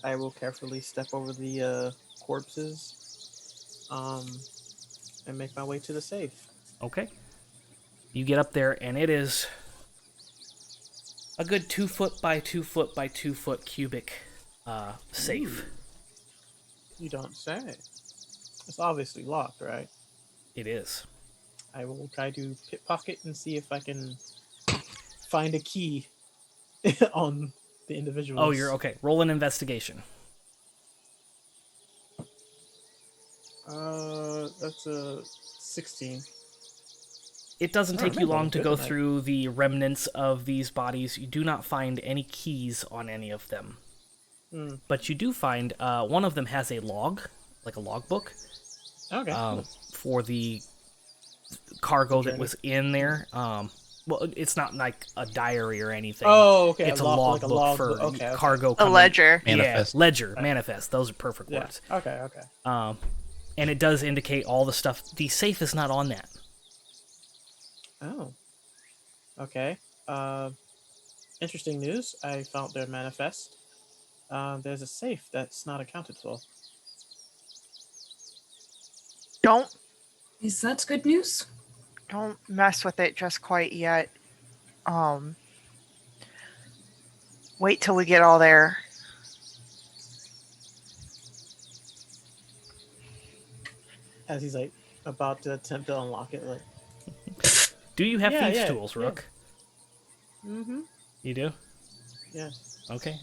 I will carefully step over the corpses and make my way to the safe. Okay. You get up there, and it is a good 2 foot by 2 foot by 2 foot cubic safe. You don't say. It's obviously locked, right? It is. I will try to pickpocket and see if I can find a key on the individual. Oh, you're okay. Roll an investigation. That's a 16. It doesn't take you long to Good go tonight. through the remnants of these bodies. You do not find any keys on any of them. But you do find one of them has a log, like a logbook, Okay. for the cargo that was in there. Well, it's not like a diary or anything. Oh, okay. It's a like logbook for okay. cargo. A coming- ledger. Manifest. Yeah, ledger, manifest. Those are perfect Yeah. words. Okay. And it does indicate all the stuff. The safe is not on that. Oh. Okay. Interesting news. I found their manifest. There's a safe that's not accounted for. Don't Is that good news? mess with it just quite yet. Wait till we get all there. As he's like about to attempt to unlock it, like. Do you have Yeah, thieves' yeah, tools, yeah. Rook? Mm-hmm. You do? Yeah. Okay.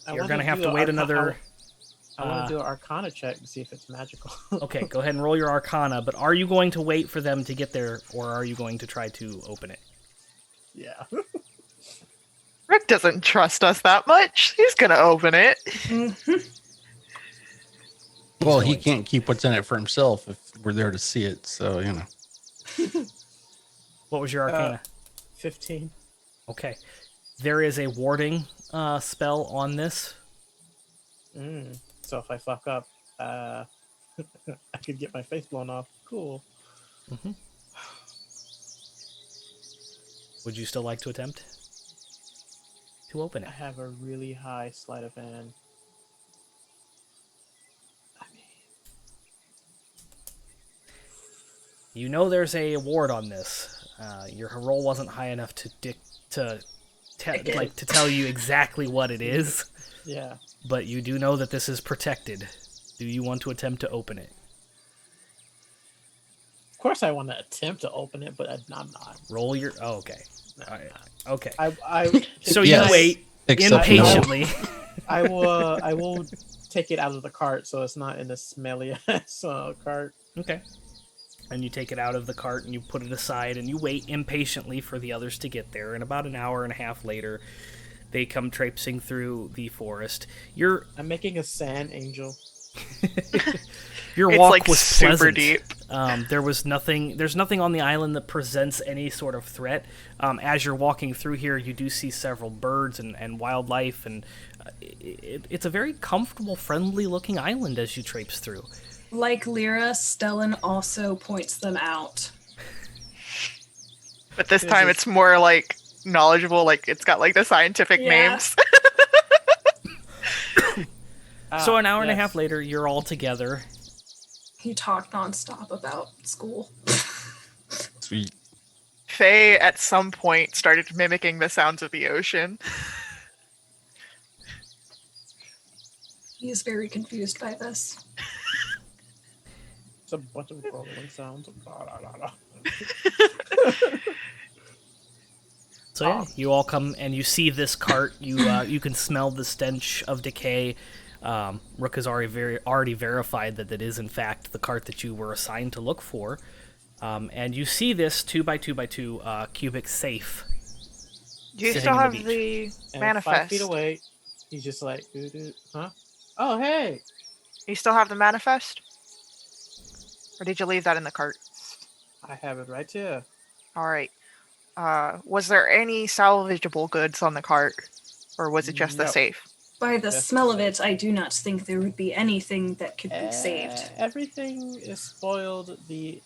I You're wanna going to have do to a wait arca- another... I want to do an Arcana check to see if it's magical. Okay, go ahead and roll your Arcana, but are you going to wait for them to get there, or are you going to try to open it? Yeah. Rick doesn't trust us that much. He's gonna open it. Well, he can't keep what's in it for himself if we're there to see it, so, you know. What was your Arcana? 15. Okay. There is a warding spell on this. So if I fuck up, I could get my face blown off. Cool. Would you still like to attempt to open it? I have a really high sleight of hand. I mean, You know there's a ward on this. Your roll wasn't high enough to tell you exactly what it is, yeah. but you do know that this is protected. Do you want to attempt to open it? Of course, I want to attempt to open it, but I'm not. Roll your... Oh, okay. All right. Okay. I So Yes. you wait Except impatiently. I will take it out of the cart so it's not in the smelly ass cart. Okay. And you take it out of the cart and you put it aside and you wait impatiently for the others to get there. And about an hour and a half later, they come traipsing through the forest. I'm making a sand angel. Your It's walk like was super pleasant. deep. There's nothing on the island that presents any sort of threat. As you're walking through here, you do see several birds and wildlife, and it's a very comfortable, friendly-looking island as you traipse through. Like Lyra, Stellan also points them out. But this time it's more like knowledgeable, like it's got like the scientific names. So an hour and a half later, you're all together. He talked nonstop about school. Sweet. Faye at some point started mimicking the sounds of the ocean. He is very confused by this. It's a bunch of rolling sounds. So yeah, you all come and you see this cart. You can smell the stench of decay. Rook has already verified that it is in fact the cart that you were assigned to look for. And you see this 2x2x2 cubic safe. Do you sitting still on have beach. the And manifest? 5 feet away, he's just like, huh? Oh, hey! You still have the manifest? Or did you leave that in the cart? I have it right here. Alright. Was there any salvageable goods on the cart? Or was it just the No. safe? By the Yes. smell of it, I do not think there would be anything that could be saved. Everything is spoiled. The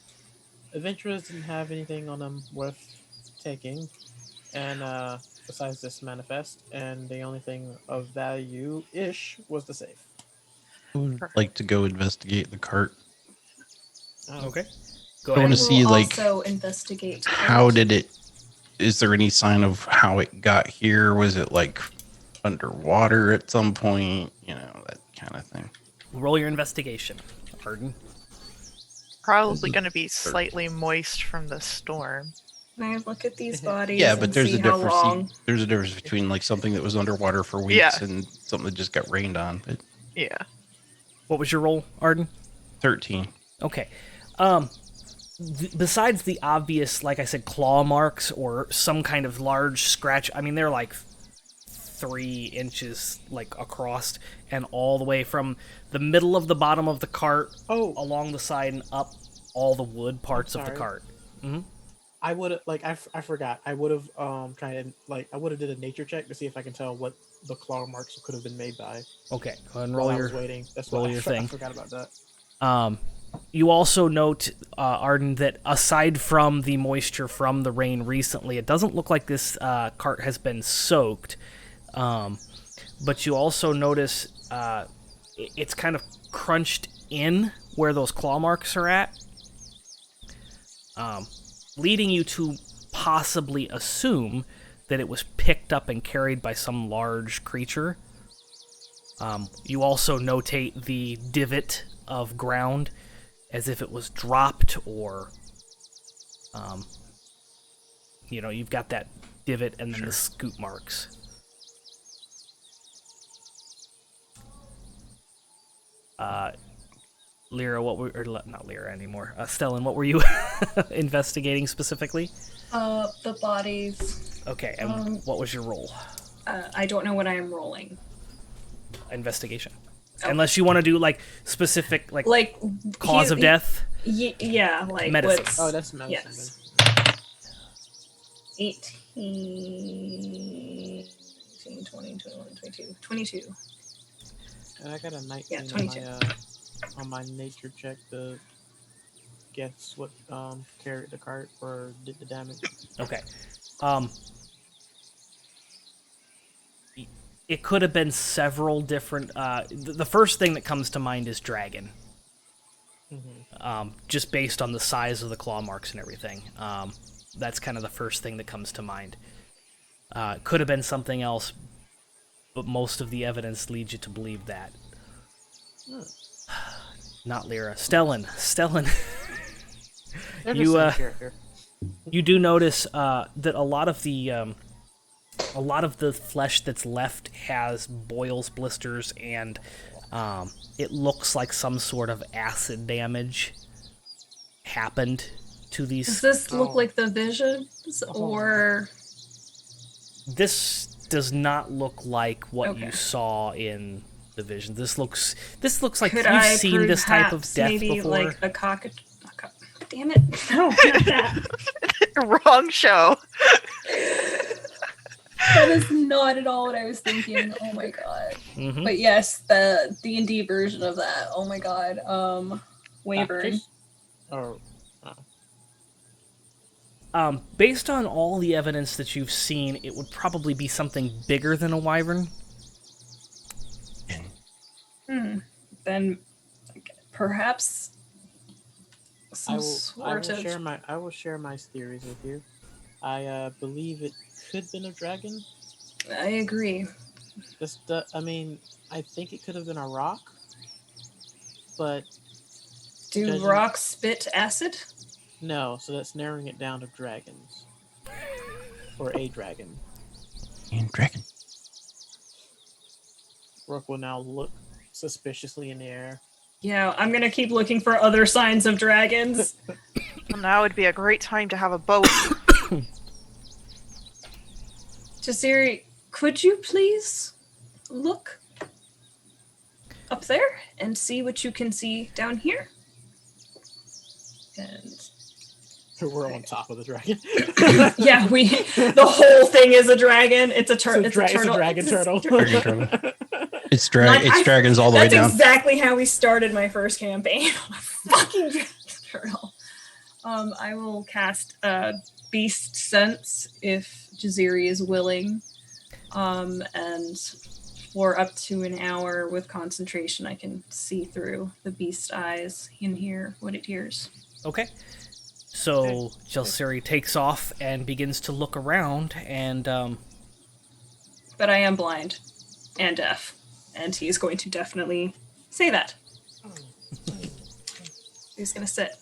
adventurers didn't have anything on them worth taking. And besides this manifest, and the only thing of value-ish was the safe. I would like to go investigate the cart. Oh. Okay. Go I want ahead. to see, like, also investigate. how did it... Is there any sign of how it got here? Was it, like, underwater at some point? You know, that kind of thing. Roll your investigation, Arden. Probably going to be slightly moist from the storm. Can I look at these bodies? Yeah, but and there's see a how difference. long? There's a difference between, like, something that was underwater for weeks Yeah. and something that just got rained on. But Yeah. What was your roll, Arden? 13. Okay. Besides the obvious, like I said, claw marks or some kind of large scratch, I mean, they're like 3 inches like across and all the way from the middle of the bottom of the cart along the side and up all the wood parts of the cart. Mm-hmm. I would have, like, I forgot. I would have tried to, like, I would have did a nature check to see if I can tell what the claw marks could have been made by. Okay, go ahead and While roll I your was waiting. That's roll what your I thing. forgot about that. You also note, Arden, that aside from the moisture from the rain recently, it doesn't look like this cart has been soaked. But you also notice it's kind of crunched in where those claw marks are at, leading you to possibly assume that it was picked up and carried by some large creature. You also notate the divot of ground as if it was dropped or, you've got that divot and then the scoop marks. Lyra, not Lyra anymore. Stellan, what were you investigating specifically? The bodies. Okay, and what was your roll? I don't know what I am rolling. Investigation. Unless you want to do, like, specific, like cause of he- death? Yeah, like Medicine. what's... Oh, that's medicine. Yes. 18, 19, 20, 21, 22. 22. And I got a 19 Yeah, on 22. on my nature check to guess what carried the cart or did the damage. Okay. It could have been several different... the first thing that comes to mind is dragon. Just based on the size of the claw marks and everything. That's kind of the first thing that comes to mind. It could have been something else, but most of the evidence leads you to believe that. Not Lyra. Stellan. They're You, the same character. You do notice that a lot of the flesh that's left has boils, blisters, and it looks like some sort of acid damage happened to these. Does this look like the visions, or... This does not look like what Okay. you saw in the vision. This looks like Could you've I seen this type of perhaps death maybe before. like a Damn it. No, not that. Wrong show. That is not at all what I was thinking. Oh my god. Mhm. But yes, the D&D version of that. Oh my god. Wyvern. Based on all the evidence that you've seen, it would probably be something bigger than a wyvern. Then perhaps I some will sort of... share my theories with you. I believe it could have been a dragon. I agree. I think it could have been a rock, but Do rocks spit acid? no. So that's narrowing it down to dragons, or a dragon. And dragon. Rook will now look suspiciously in the air. Yeah, I'm gonna keep looking for other signs of dragons. Well, now would be a great time to have a boat. Jasiri, could you please look up there and see what you can see down here? And We're on top of the dragon. yeah, the whole thing is a dragon. It's a turtle. It's a dragon turtle. Dragon turtle. It's dragons all the way down. That's exactly how we started my first campaign. Fucking dragon turtle. I will cast Beast Sense if Jasiri is willing. And for up to an hour with concentration, I can see through the beast eyes and hear what it hears. Okay. So Jasiri takes off and begins to look around, and But I am blind and deaf, and he's going to definitely say that. He's going to sit.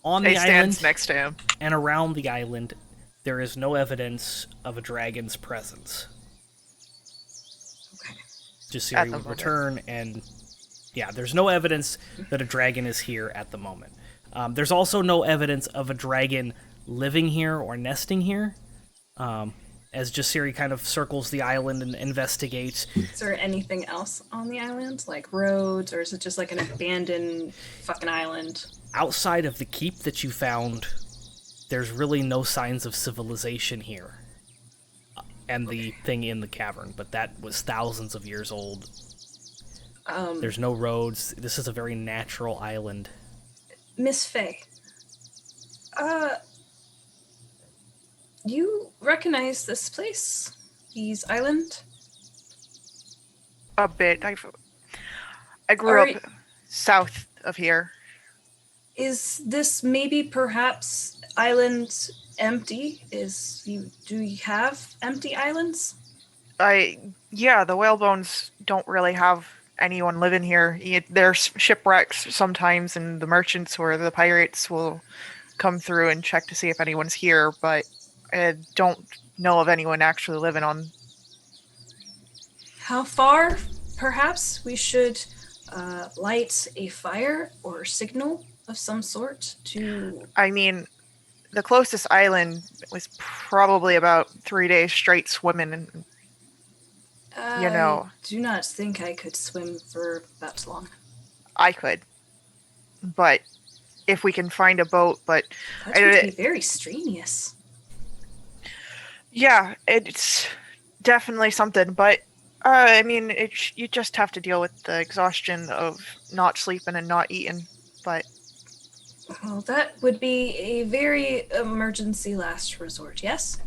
on Faye the stands island next to him. and around the island, there is no evidence of a dragon's presence. Okay. Jasiri At the would moment. return, and yeah, there's no evidence that a dragon is here at the moment. There's also no evidence of a dragon living here or nesting here. As Jasiri kind of circles the island and investigates. Is there anything else on the island? Like roads, or is it just like an abandoned fucking island? Outside of the keep that you found, there's really no signs of civilization here. And the thing in the cavern, but that was thousands of years old. There's no roads. This is a very natural island. Miss Faye, you recognize this place? These island? A bit. I grew Are up south of here. Is this maybe perhaps island empty? Do you have empty islands? Yeah, the whalebones don't really have anyone living here. There's shipwrecks sometimes, and the merchants or the pirates will come through and check to see if anyone's here, but I don't know of anyone actually living on. How far, perhaps, we should light a fire or signal of some sort to... I mean, the closest island was probably about 3 days straight swimming, and you know. I do not think I could swim for that long. I could. But if we can find a boat, but That would be very strenuous. yeah, it's definitely something, but I mean, you just have to deal with the exhaustion of not sleeping and not eating, but Well, that would be a very emergency last resort, yes?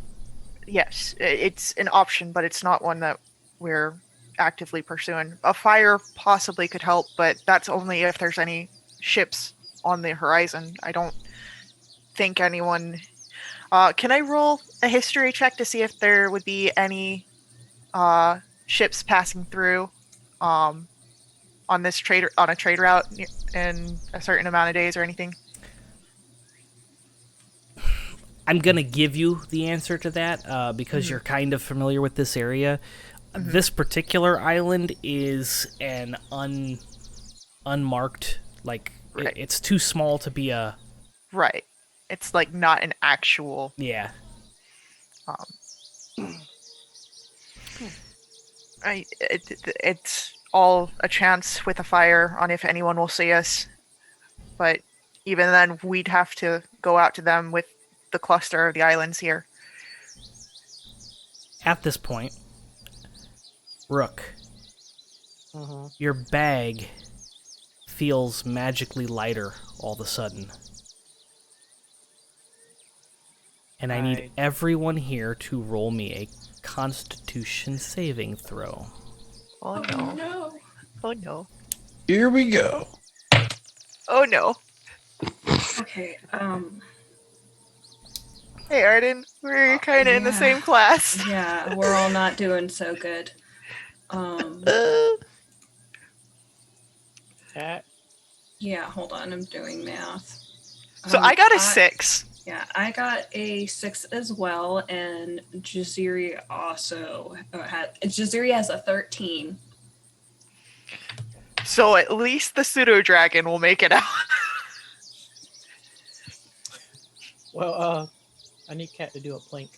yes, it's an option, but it's not one that we're actively pursuing. A fire possibly could help, but that's only if there's any ships on the horizon. I don't think anyone... can I roll a history check to see if there would be any ships passing through on a trade route in a certain amount of days or anything? I'm going to give you the answer to that because you're kind of familiar with this area. Mm-hmm. This particular island is an unmarked, like, right. It's too small to be a... Right. It's, like, not an actual... Yeah. It's all a chance with a fire on if anyone will see us. But even then, we'd have to go out to them with the cluster of the islands here. At this point, Rook, your bag feels magically lighter all of a sudden. And I need everyone here to roll me a Constitution saving throw. Oh no. Oh no. Here we go. Oh no. Okay, Hey Arden, we're kind of in the same class. yeah, we're all not doing so good. Cat. Yeah, hold on, I'm doing math. So I got a 6. Yeah, I got a 6 as well, and Jaziri also Jaziri has a 13. So at least the pseudo dragon will make it out. Well, I need Cat to do a plank.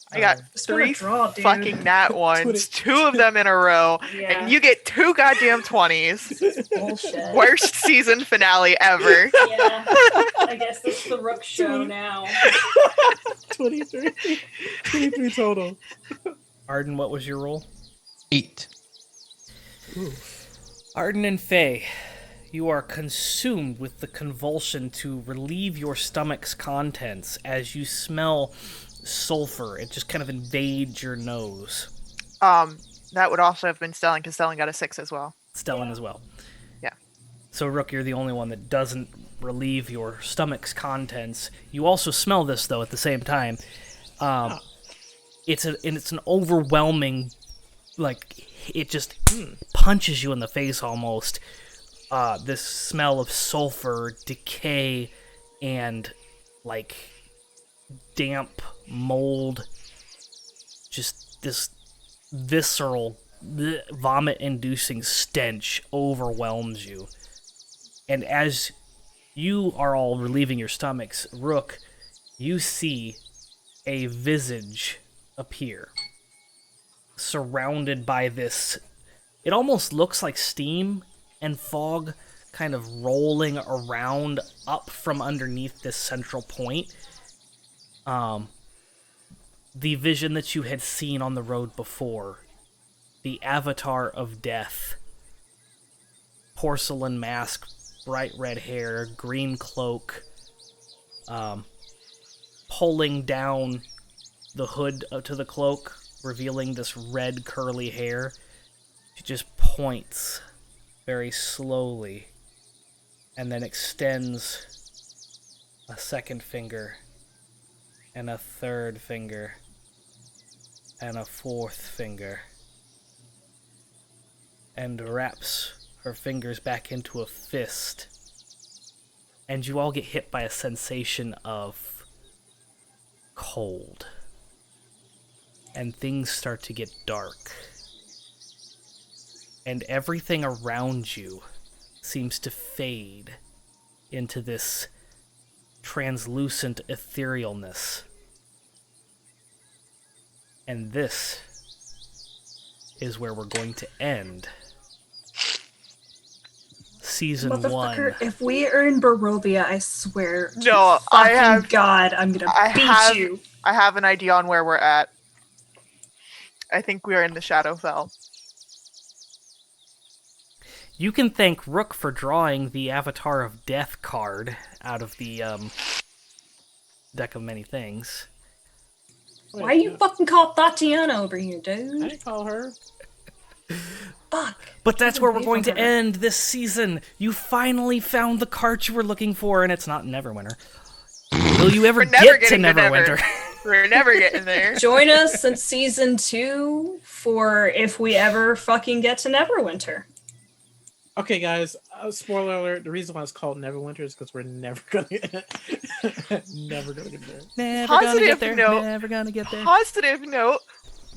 I got It's been a 3 draw, dude. fucking nat ones, 2 of them in a row, Yeah. and you get 2 goddamn 20s. Bullshit. Worst season finale ever. Yeah, I guess this is the Rook show now. 23. 23 total. Arden, what was your roll? 8. Ooh. Arden and Faye, you are consumed with the convulsion to relieve your stomach's contents as you smell sulfur. It just kind of invades your nose. That would also have been Stellan, because Stellan got a 6 as well. Stellan as well. Yeah. So, Rook, you're the only one that doesn't relieve your stomach's contents. You also smell this, though, at the same time. It's an overwhelming, like, it just punches you in the face almost. This smell of sulfur, decay, and, like, damp mold. Just this visceral, vomit-inducing stench overwhelms you. And as you are all relieving your stomachs, Rook, you see a visage appear, surrounded by this. It almost looks like steam and fog kind of rolling around up from underneath this central point. The vision that you had seen on the road before, the avatar of death, porcelain mask, bright red hair, green cloak, pulling down the hood to the cloak, revealing this red curly hair. She just points very slowly and then extends a second finger and a third finger and a fourth finger and wraps her fingers back into a fist, and you all get hit by a sensation of cold, and things start to get dark, and everything around you seems to fade into this translucent etherealness. And this is where we're going to end season 1. Motherfucker, if we are in Barovia, I swear to No, fucking God, I'm gonna beat you. I have an idea on where we're at. I think we are in the Shadowfell. You can thank Rook for drawing the Avatar of Death card out of the deck of many things. Why you fucking call Tatiana over here, dude? I didn't call her. Fuck. But that's where we're going to her. end this season. You finally found the cart you were looking for, and it's not Neverwinter. Will you ever We're never get to getting to Neverwinter? We're never getting there. Join us in season 2 for if we ever fucking get to Neverwinter. Okay, guys. Spoiler alert: the reason why it's called Neverwinter is because we're never gonna never gonna get there. Never gonna Positive get there. note. Never gonna get there. Positive note,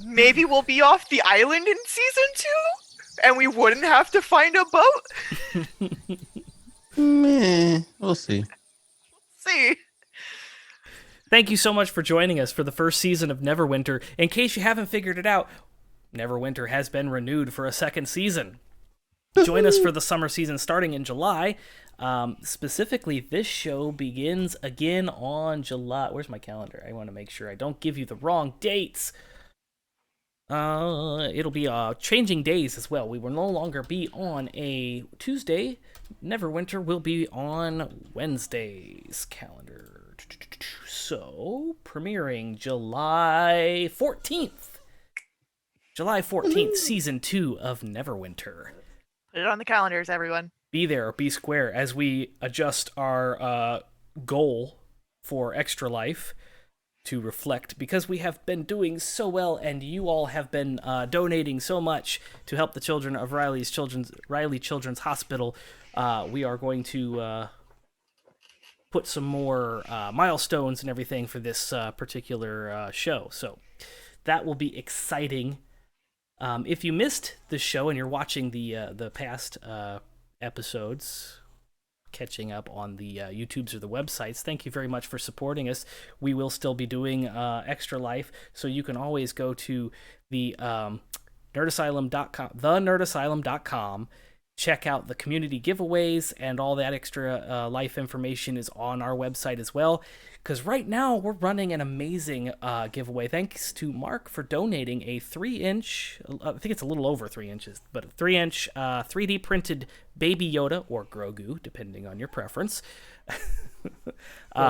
maybe we'll be off the island in season 2, and we wouldn't have to find a boat. Meh, we'll see. See. Thank you so much for joining us for the first season of Neverwinter. In case you haven't figured it out, Neverwinter has been renewed for a second season. join us for the summer season starting in July. Specifically, this show begins again on July. Where's my calendar? I want to make sure I don't give you the wrong dates. It'll be changing days as well. We will no longer be on a Tuesday. Neverwinter will be on Wednesday's calendar. So, premiering July 14th. July 14th, Season 2 of Neverwinter. Put it on the calendars, everyone. Be there, be square, as we adjust our goal for Extra Life to reflect, because we have been doing so well and you all have been donating so much to help the children of Riley Children's Hospital. We are going to put some more milestones and everything for this particular show. So that will be exciting. If you missed the show and you're watching the past episodes, catching up on the YouTubes or the websites, thank you very much for supporting us. We will still be doing Extra Life, so you can always go to the nerdasylum.com, thenerdasylum.com, check out the community giveaways, and all that extra life information is on our website as well. Because right now we're running an amazing giveaway. Thanks to Mark for donating a 3-inch, I think it's a little over 3 inches, but a 3-inch 3D printed Baby Yoda, or Grogu, depending on your preference,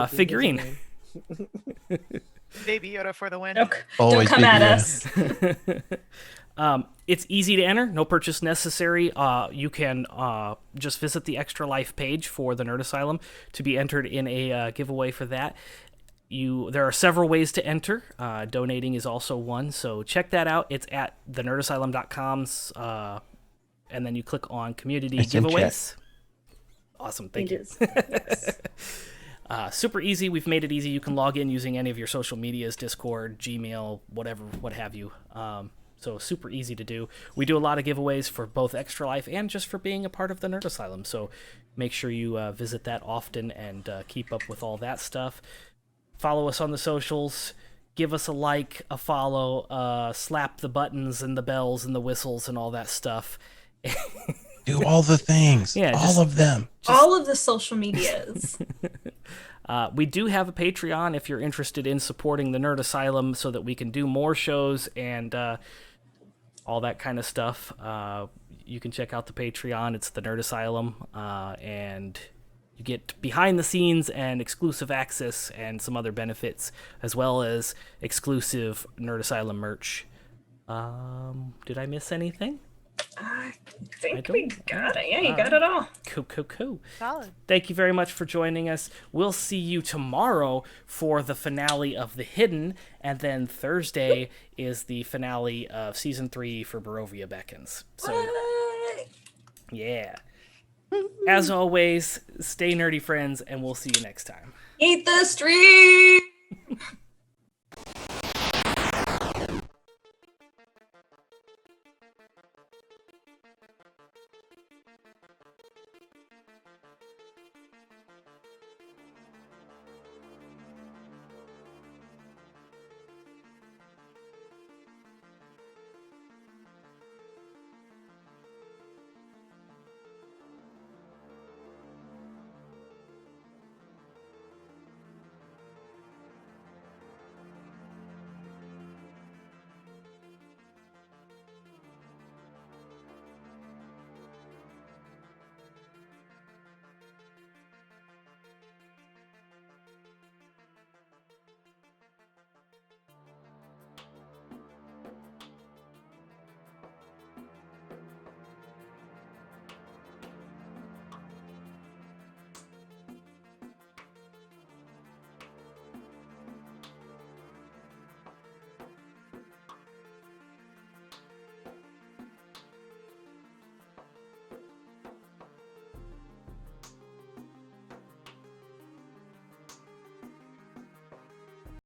figurine. Baby Yoda for the win. Don't come at us. It's easy to enter, no purchase necessary. You can just visit the Extra Life page for the Nerd Asylum to be entered in a giveaway for that. There are several ways to enter. Donating is also one, so check that out. It's at thenerdasylum.com's, and then you click on Community Giveaways. Awesome, thank you. Yes. Super easy. We've made it easy. You can log in using any of your social medias, Discord, Gmail, whatever, what have you. So super easy to do. We do a lot of giveaways for both Extra Life and just for being a part of the Nerd Asylum. So make sure you visit that often and keep up with all that stuff. Follow us on the socials. Give us a like, a follow, slap the buttons and the bells and the whistles and all that stuff. Do all the things. Yeah, all of them. All of the social medias. We do have a Patreon if you're interested in supporting the Nerd Asylum so that we can do more shows and all that kind of stuff. You can check out the Patreon. It's the Nerd Asylum, and you get behind the scenes and exclusive access and some other benefits, as well as exclusive Nerd Asylum merch. Did I miss anything? I think we got it. Yeah, you got it all. Cool. Solid. Thank you very much for joining us. We'll see you tomorrow for the finale of The Hidden, and then Thursday is the finale of Season 3 for Barovia Beckons. So, yeah. As always, stay nerdy, friends, and we'll see you next time. Eat the street!